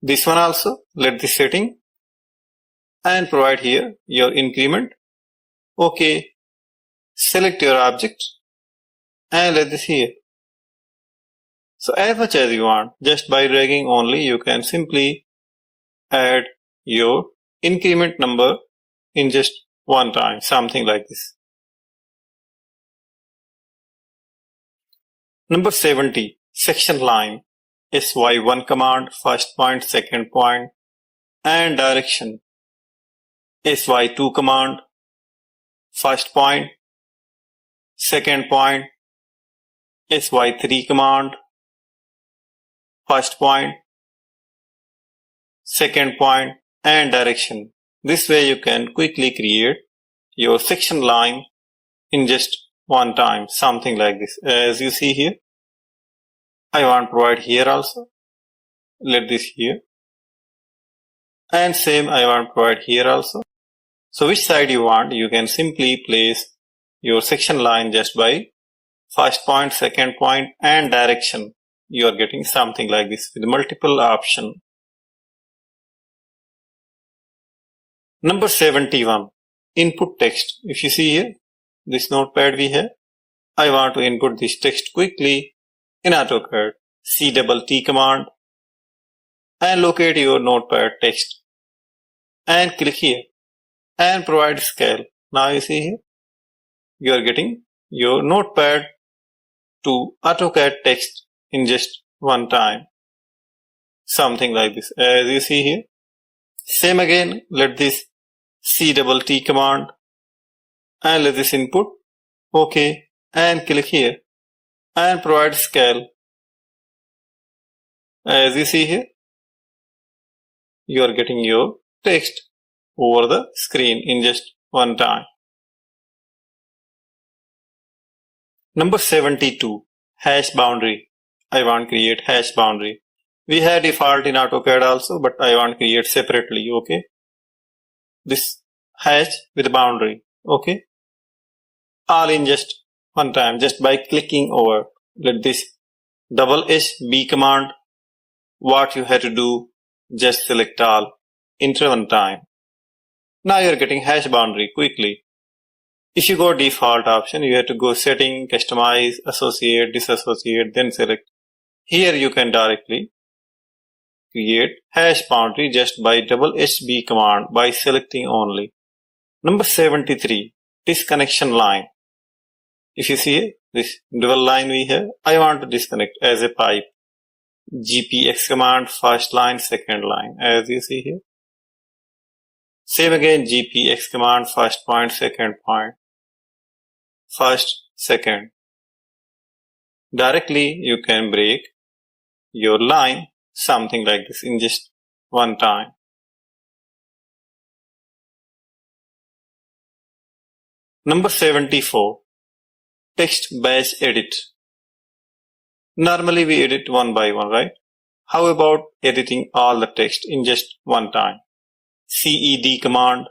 This one also. Let this setting. And provide here your increment. Okay. Select your object. And let this here. So as much as you want, just by dragging only, you can simply add your increment number in just one time, something like this. Number 70, section line, SY1 command, first point, second point, and direction. SY2 command, first point, second point, SY3 command, first point, second point, and direction. This way you can quickly create your section line in just one time, something like this. As you see here, I want to provide here also. Let this here. And same I want to provide here also. So which side you want, you can simply place your section line just by first point, second point, and direction. You are getting something like this with multiple options. Number 71, input text. If you see here, this notepad we have, I want to input this text quickly in AutoCAD. C+T command and locate your notepad text and click here and provide scale. Now you see here, you are getting your notepad to AutoCAD text in just one time. Something like this. As you see here. Same again, let this C+T command and let this input. Okay. And click here and provide scale. As you see here, you are getting your text over the screen in just one time. Number 72, hash boundary. I want to create hash boundary. We have default in AutoCAD also, but I want to create separately. Okay. This hash with boundary. Okay. All in just one time, just by clicking over. Let this double SB command. What you have to do, just select all. enter one time. Now you're getting hash boundary quickly. If you go default option, you have to go setting, customize, associate, disassociate, then select. Here you can directly create hash boundary just by double HB command by selecting only. Number 73, disconnection line. If you see this dual line we have, I want to disconnect as a pipe. GPX command, first line, second line, as you see here. Same again, GPX command, first point, second point, first, second. Directly you can break your line, something like this, in just one time. Number 74, text batch edit. Normally we edit one by one, right? How about editing all the text in just one time? CED command,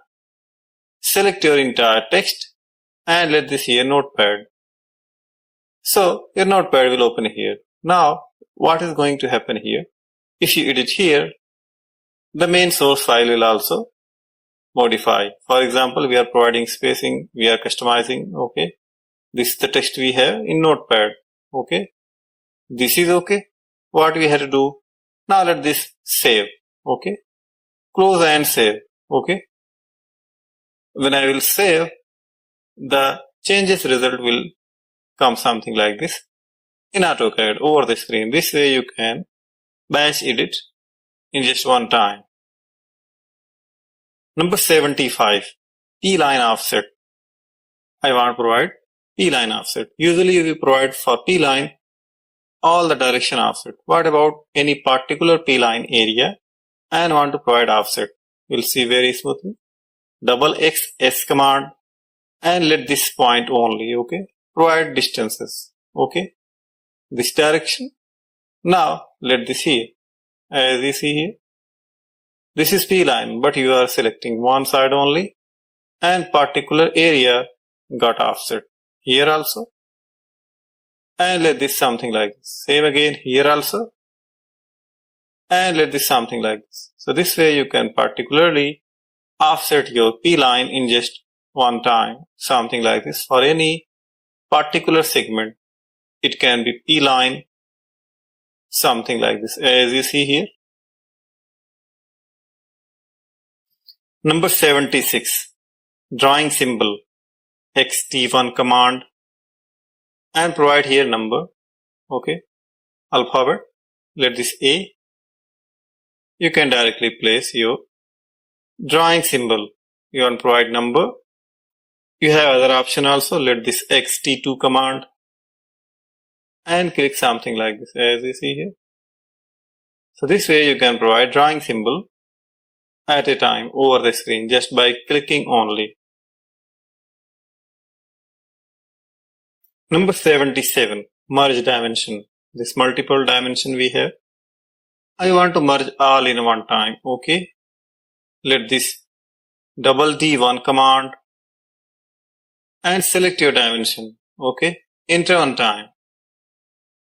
select your entire text and let this here notepad. So your notepad will open here. Now what is going to happen here? If you edit here, the main source file will also modify. For example, we are providing spacing, we are customizing, okay. This is the text we have in notepad, okay. This is okay. What we have to do? Now let this save, okay. Close and save, okay. When I will save, the changes result will come something like this in AutoCAD over the screen. This way you can batch edit in just one time. Number 75, P-line offset. I want to provide P-line offset. Usually we provide for P-line all the direction offset. What about any particular P-line area and want to provide offset? We'll see very smoothly. Double X command and let this point only, okay. Provide distances, okay. This direction. Now let this here. As you see here, this is P-line, but you are selecting one side only and particular area got offset. Here also. And let this something like this. Same again here also. And let this something like this. So this way you can particularly offset your P-line in just one time. Something like this. For any particular segment, it can be P-line, something like this, as you see here. Number 76, drawing symbol, XT1 command, and provide here number, okay, alphabet, let this A. You can directly place your drawing symbol. You want to provide number. You have other option also, let this XT2 command, and click something like this, as you see here. So this way you can provide drawing symbol at a time over the screen just by clicking only. Number 77, merge dimension. This multiple dimension we have. I want to merge all in one time, okay. Let this double D1 command and select your dimension, okay. Enter one time.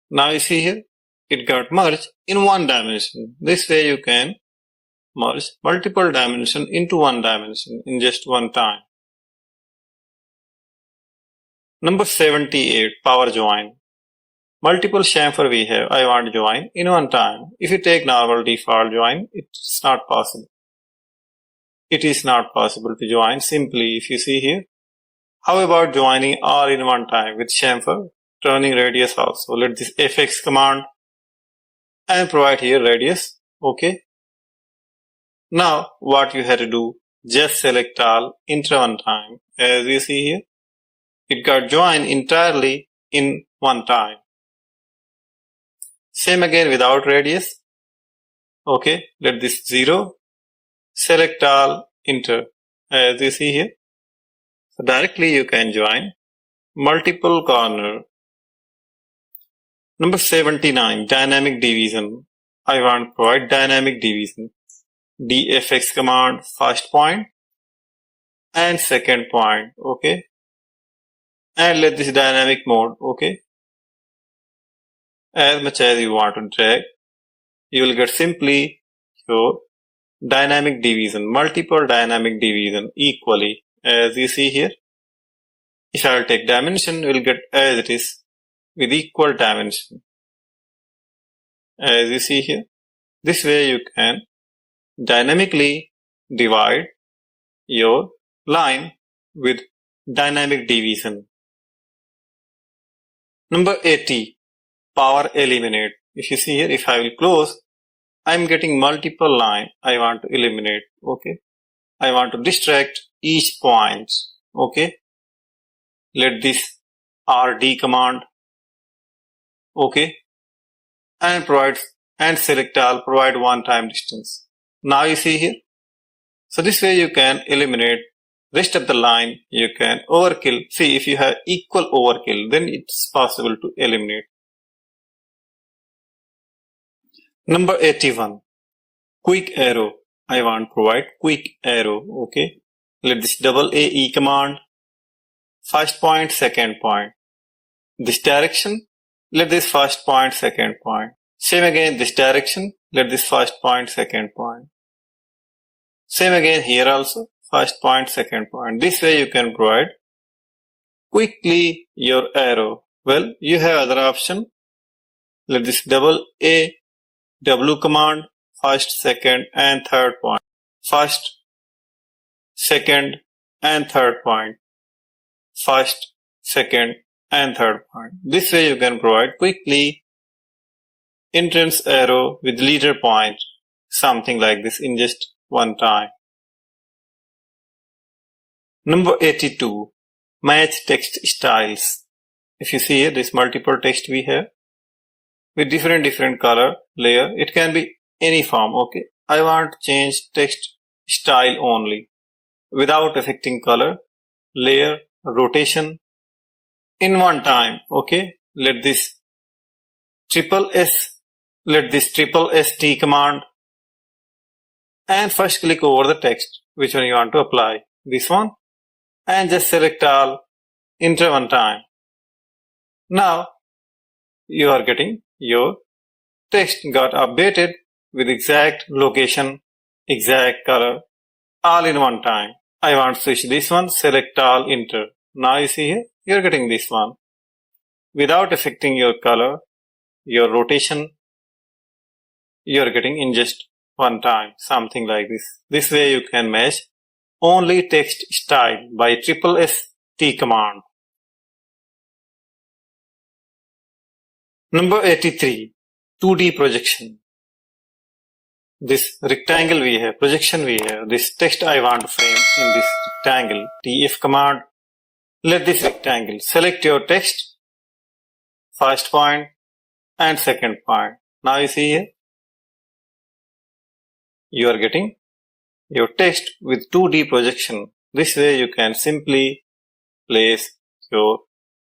Now you see here, it got merged in one dimension. This way you can merge multiple dimension into one dimension in just one time. Number 78, power join. Multiple chamfer we have, I want to join in one time. If you take normal default join, it's not possible. It is not possible to join simply if you see here. How about joining all in one time with chamfer, turning radius also. Let this FX command and provide here radius, okay. Now what you have to do, just select all, enter one time. As you see here, it got joined entirely in one time. Same again without radius, okay. Let this 0, select all, enter, as you see here. So directly you can join multiple corner. Number 79, dynamic division. I want to provide dynamic division. DFX command, first point and second point, okay. And let this dynamic mode, okay. As much as you want to drag, you will get simply your dynamic division, multiple dynamic division equally, as you see here. If I will take dimension, we'll get as it is with equal dimension. As you see here, this way you can dynamically divide your line with dynamic division. Number 80, power eliminate. If you see here, if I will close, I'm getting multiple line I want to eliminate. Okay. I want to distract each point. Okay. Let this RD command. Okay. And select all, provide one time distance. Now you see here. So this way you can eliminate rest of the line. You can overkill. See, if you have equal overkill, then it's possible to eliminate. Number 81, quick arrow. I want to provide quick arrow. Okay. Let this double AE command. First point, second point. This direction. Let this first point, second point. Same again, this direction. Let this first point, second point. Same again here also. First point, second point. This way you can provide quickly your arrow. Well, you have other option. Let this double A W command, first, second, and third point. First, second, and third point. First, second, and third point. This way you can provide quickly entrance arrow with leader point, something like this in just one time. Number 82, match text styles. If you see here, this multiple text we have with different color layer. It can be any form. Okay. I want to change text style only without affecting color, layer, rotation in one time. Okay. Let this triple ST command and first click over the text, which one you want to apply. This one, and just select all, enter one time. Now you are getting your text got updated with exact location, exact color, all in one time. I want to switch this one, select all, enter. Now you see here, you're getting this one without affecting your color, your rotation. You're getting in just one time, something like this. This way you can match only text style by triple ST command. Number 83, 2D projection. This rectangle we have, projection we have, this text I want to frame in this rectangle. TF command, let this rectangle, select your text, first point and second point. Now you see here, you are getting your text with 2D projection. This way you can simply place your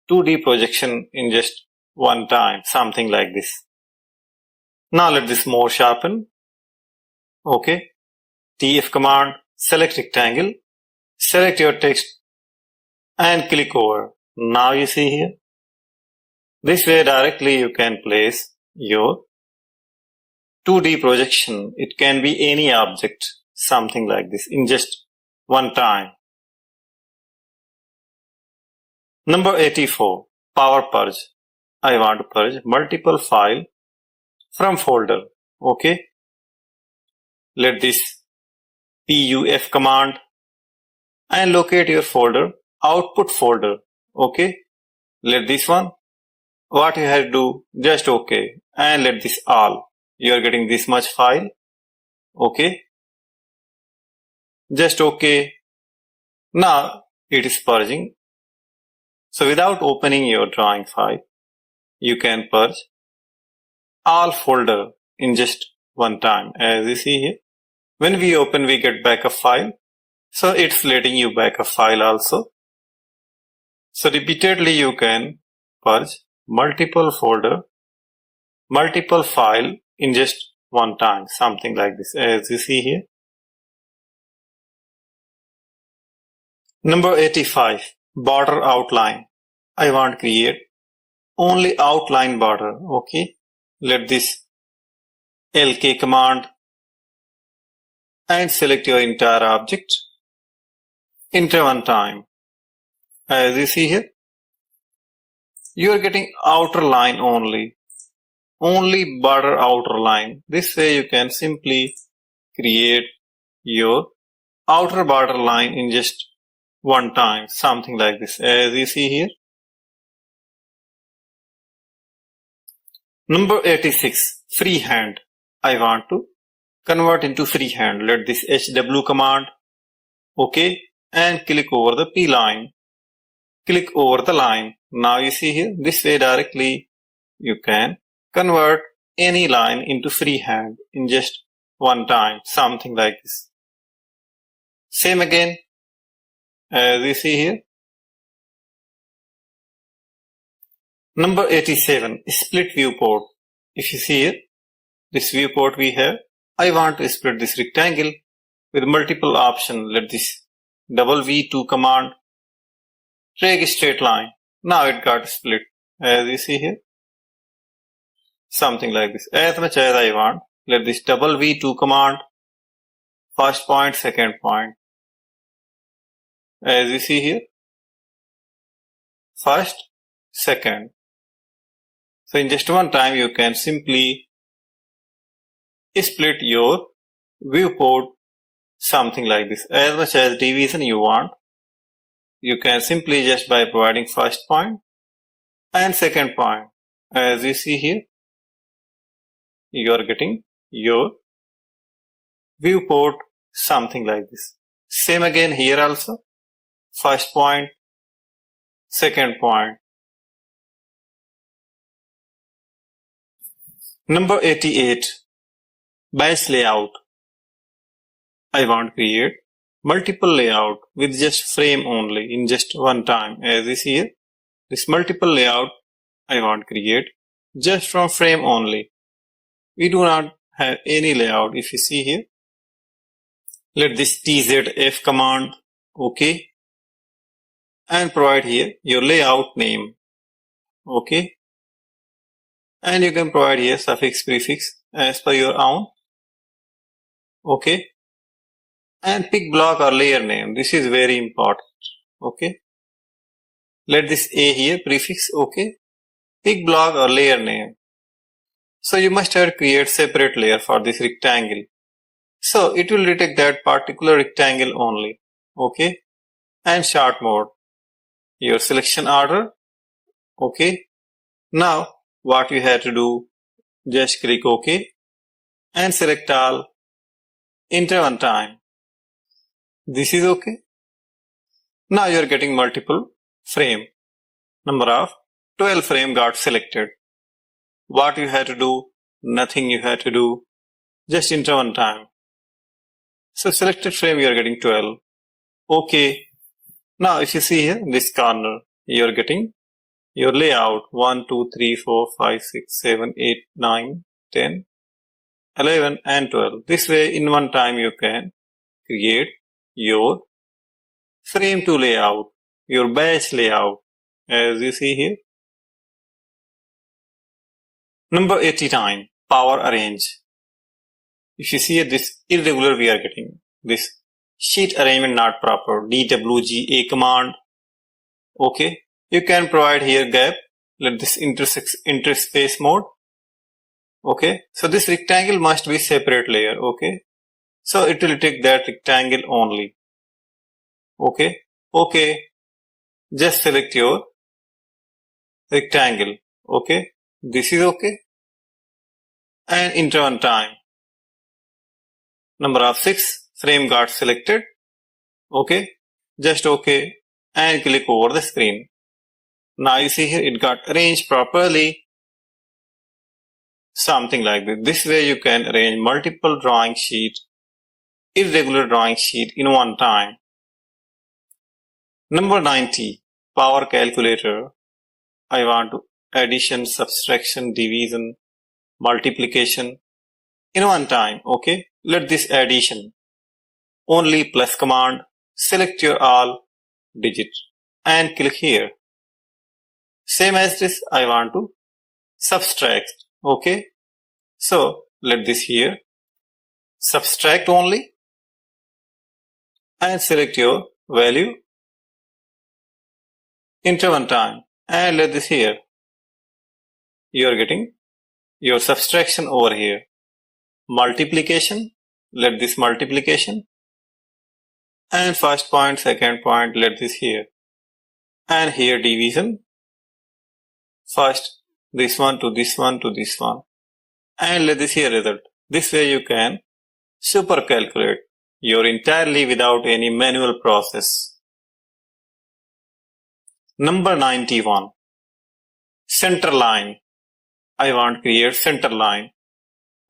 2D projection in just one time, something like this. Now let this more sharpen. Okay. TF command, select rectangle, select your text and click over. Now you see here. This way directly you can place your 2D projection. It can be any object, something like this in just one time. Number 84, power purge. I want to purge multiple file from folder. Okay. Let this PUF command and locate your folder, output folder. Okay. Let this one, what you have to do, just okay. And let this all. You are getting this much file. Okay. Just okay. Now it is purging. So without opening your drawing file, you can purge all folder in just one time. As you see here, when we open, we get back a file. So it's letting you back a file also. So repeatedly you can purge multiple folder, multiple file in just one time, something like this, as you see here. Number 85, border outline. I want to create only outline border. Okay. Let this LK command and select your entire object. Enter one time. As you see here, you are getting outer line only border outer line. This way you can simply create your outer border line in just one time, something like this, as you see here. Number 86, freehand. I want to convert into freehand. Let this HW command, okay, and click over the P line. Click over the line. Now you see here, this way directly you can convert any line into freehand in just one time, something like this. Same again, as you see here. Number 87, split viewport. If you see here, this viewport we have, I want to split this rectangle with multiple options. Let this double V2 command, drag a straight line. Now it got split, as you see here. Something like this, as much as I want. Let this double V2 command, first point, second point. As you see here, first, second. So in just one time you can simply split your viewport something like this. As much as division you want, you can simply just by providing first point and second point. As you see here, you are getting your viewport something like this. Same again here also, first point, second point. Number 88, batch layout. I want to create multiple layout with just frame only in just one time. As you see here, this multiple layout I want to create just from frame only. We do not have any layout. If you see here, let this TZF command, okay, and provide here your layout name, okay, and you can provide here suffix prefix as per your own, okay, and pick block or layer name. This is very important, okay. Let this A here prefix, okay, pick block or layer name. So you must have to create separate layer for this rectangle. So it will detect that particular rectangle only, okay, and short mode, your selection order, okay. Now what you have to do, just click OK and select all, enter one time. This is okay. Now you are getting multiple frame. Number of 12 frame got selected. What you have to do, nothing you have to do, just enter one time. So selected frame you are getting 12. Okay. Now if you see here, this corner, you are getting your layout 1, 2, 3, 4, 5, 6, 7, 8, 9, 10, 11 and 12. This way in one time you can create your frame to layout, your batch layout, as you see here. Number 89, power arrange. If you see this irregular we are getting, this sheet arrangement not proper, DWGA command, okay. You can provide here gap, let this interspace mode, okay. So this rectangle must be separate layer, okay. So it will take that rectangle only, okay. Okay, just select your rectangle, okay. This is okay, and enter one time. Number of 6, frame got selected, okay. Just okay and click over the screen. Now you see here it got arranged properly, something like this. This way you can arrange multiple drawing sheet, irregular drawing sheet in one time. Number 90, power calculator. I want to addition, subtraction, division, multiplication in one time, okay. Let this addition, only plus command, select your all digit and click here. Same as this, I want to subtract, okay. So let this here, subtract only, and select your value, enter one time and let this here. You are getting your subtraction over here. Multiplication, let this multiplication, and first point, second point, let this here. And here division, first this one to this one to this one, and let this here result. This way you can super calculate your entirely without any manual process. Number 91, center line. I want to create center line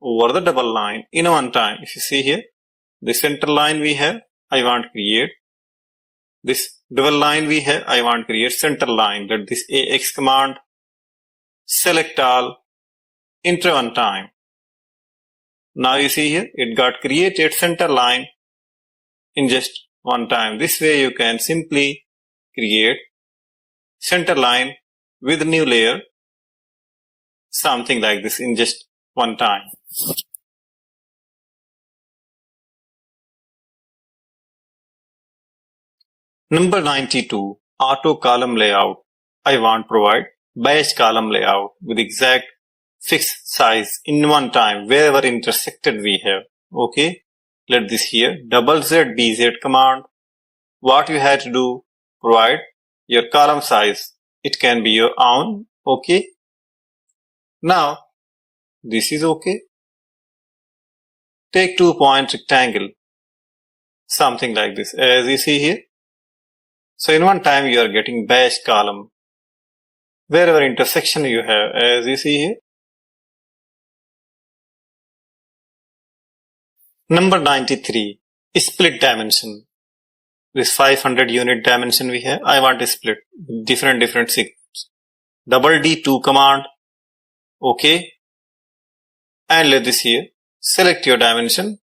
over the double line in one time. If you see here, the center line we have, I want to create. This double line we have, I want to create center line. Let this AX command, select all, enter one time. Now you see here, it got created center line in just one time. This way you can simply create center line with new layer, something like this in just one time. Number 92, auto column layout. I want to provide batch column layout with exact fixed size in one time wherever intersected we have. Okay, let this here double Z BZ command. What you have to do, provide your column size. It can be your own. Okay, now this is okay. Take 2-point rectangle, something like this as you see here. So in one time you are getting batch column wherever intersection you have as you see here. Number 93, split dimension. This 500 unit dimension we have, I want to split different segments. Double D2 command, okay, and let this here, select your dimension,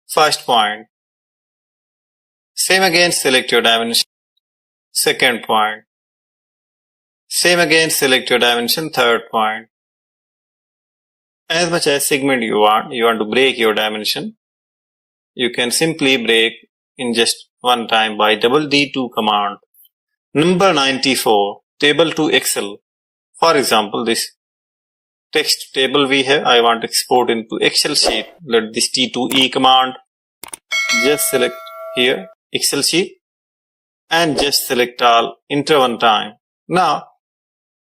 first point. Same again, select your dimension, second point. Same again, select your dimension, third point. As much as segment you want to break your dimension, you can simply break in just one time by double D2 command. Number 94, table to Excel. For example, this text table we have, I want to export into Excel sheet. Let this T2E command, just select here Excel sheet and just select all, enter one time. Now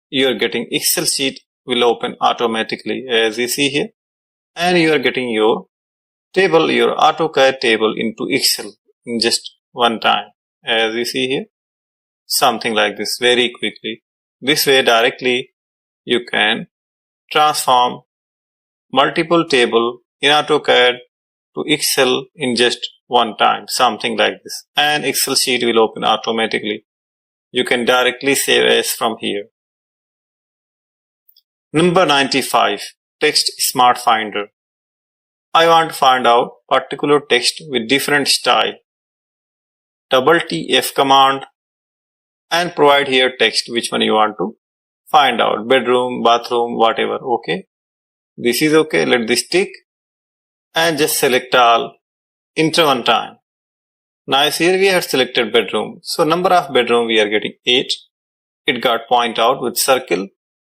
you are getting Excel sheet will open automatically as you see here, and you are getting your table, your AutoCAD table into Excel in just one time as you see here, something like this very quickly. This way directly you can transform multiple table in AutoCAD to Excel in just one time, something like this, and Excel sheet will open automatically. You can directly save as from here. Number 95, text smart finder. I want to find out particular text with different style. Double TF command and provide here text which one you want to find out, bedroom, bathroom, whatever. Okay, this is okay. Let this tick and just select all, enter one time. Now here we have selected bedroom, so number of bedroom we are getting 8. It got point out with circle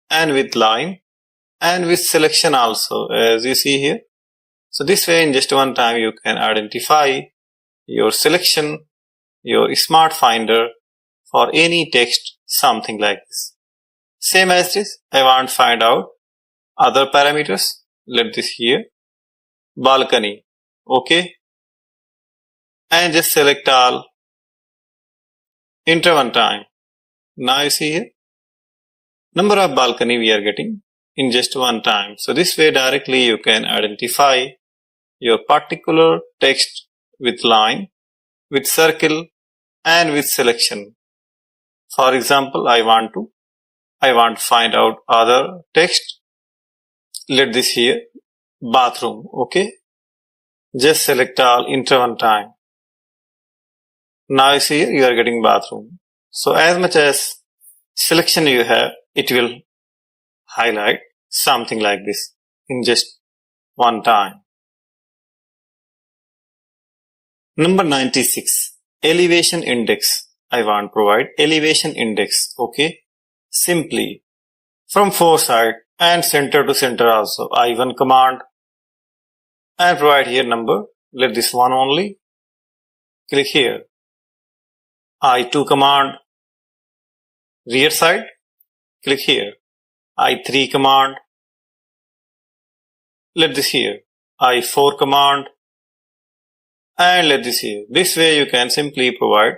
and with line and with selection also as you see here. So this way in just one time you can identify your selection, your smart finder for any text, something like this. Same as this, I want to find out other parameters. Let this here, balcony, okay, and just select all, enter one time. Now you see here, number of balcony we are getting in just one time. So this way directly you can identify your particular text with line, with circle and with selection. For example, I want to find out other text. Let this here, bathroom, okay, just select all, enter one time. Now you see here, you are getting bathroom. So as much as selection you have, it will highlight something like this in just one time. Number 96. Elevation index. I want to provide elevation index. Okay. Simply from four sides and center to center also. I1 command and provide here number. Let this one only. Click here. I2 command. Rear side. Click here. I3 command. Let this here. I4 command. And let this here. This way you can simply provide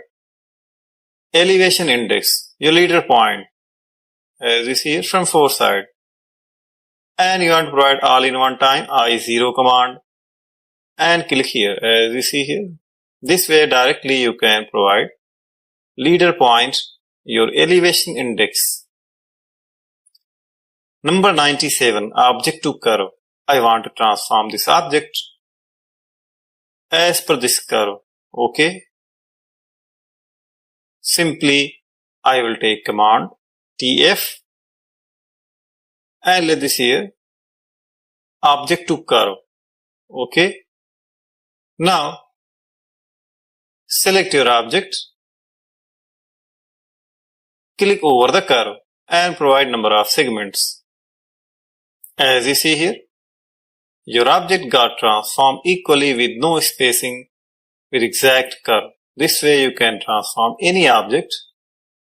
elevation index, your leader point, as you see here from four sides. And you want to provide all in one time, I0 command. And click here, as you see here. This way directly you can provide leader point, your elevation index. Number 97. Object to curve. I want to transform this object as per this curve. Okay. Simply I will take command TF and let this here object to curve. Okay. Now select your object, click over the curve and provide number of segments. As you see here, your object got transformed equally with no spacing with exact curve. This way you can transform any object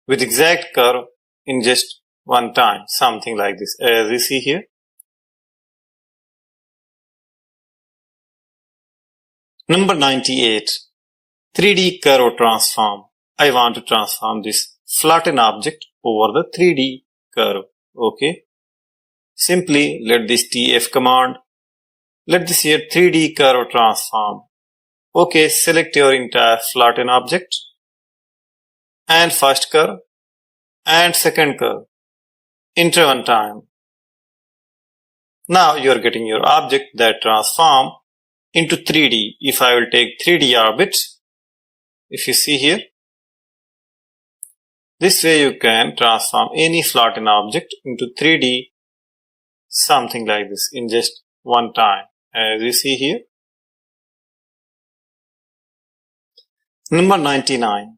with exact curve in just one time. Something like this, as you see here. Number 98. 3D curve transform. I want to transform this flattened object over the 3D curve. Okay. Simply let this TF command. Let this here 3D curve transform. Okay, select your entire flattened object and first curve and second curve. Enter one time. Now you are getting your object that transform into 3D. If I will take 3D orbit, if you see here, this way you can transform any flattened object into 3D, something like this in just one time, as you see here. Number 99.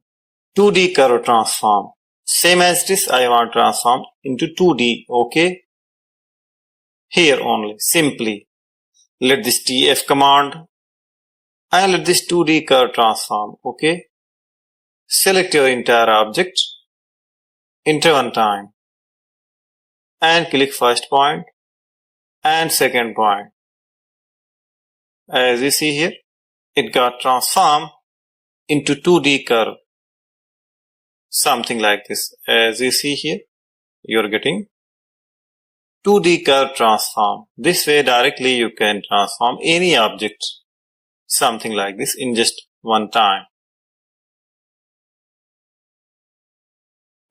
2D curve transform. Same as this, I want to transform into 2D. Okay. Here only, simply let this TF command and let this 2D curve transform. Okay. Select your entire object, enter one time and click first point and second point. As you see here, it got transformed into 2D curve. Something like this. As you see here, you are getting 2D curve transform. This way directly you can transform any object. Something like this in just one time.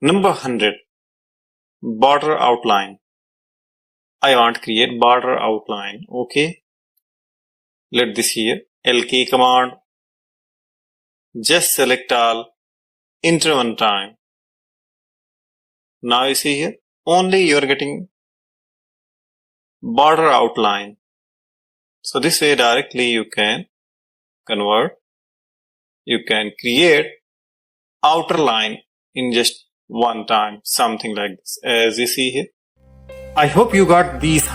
Number 100. Border outline. I want to create border outline. Okay. Let this here LK command. Just select all. Enter one time. Now you see here, only you are getting border outline. So this way directly you can convert. You can create outer line in just one time. Something like this, as you see here. I hope you got these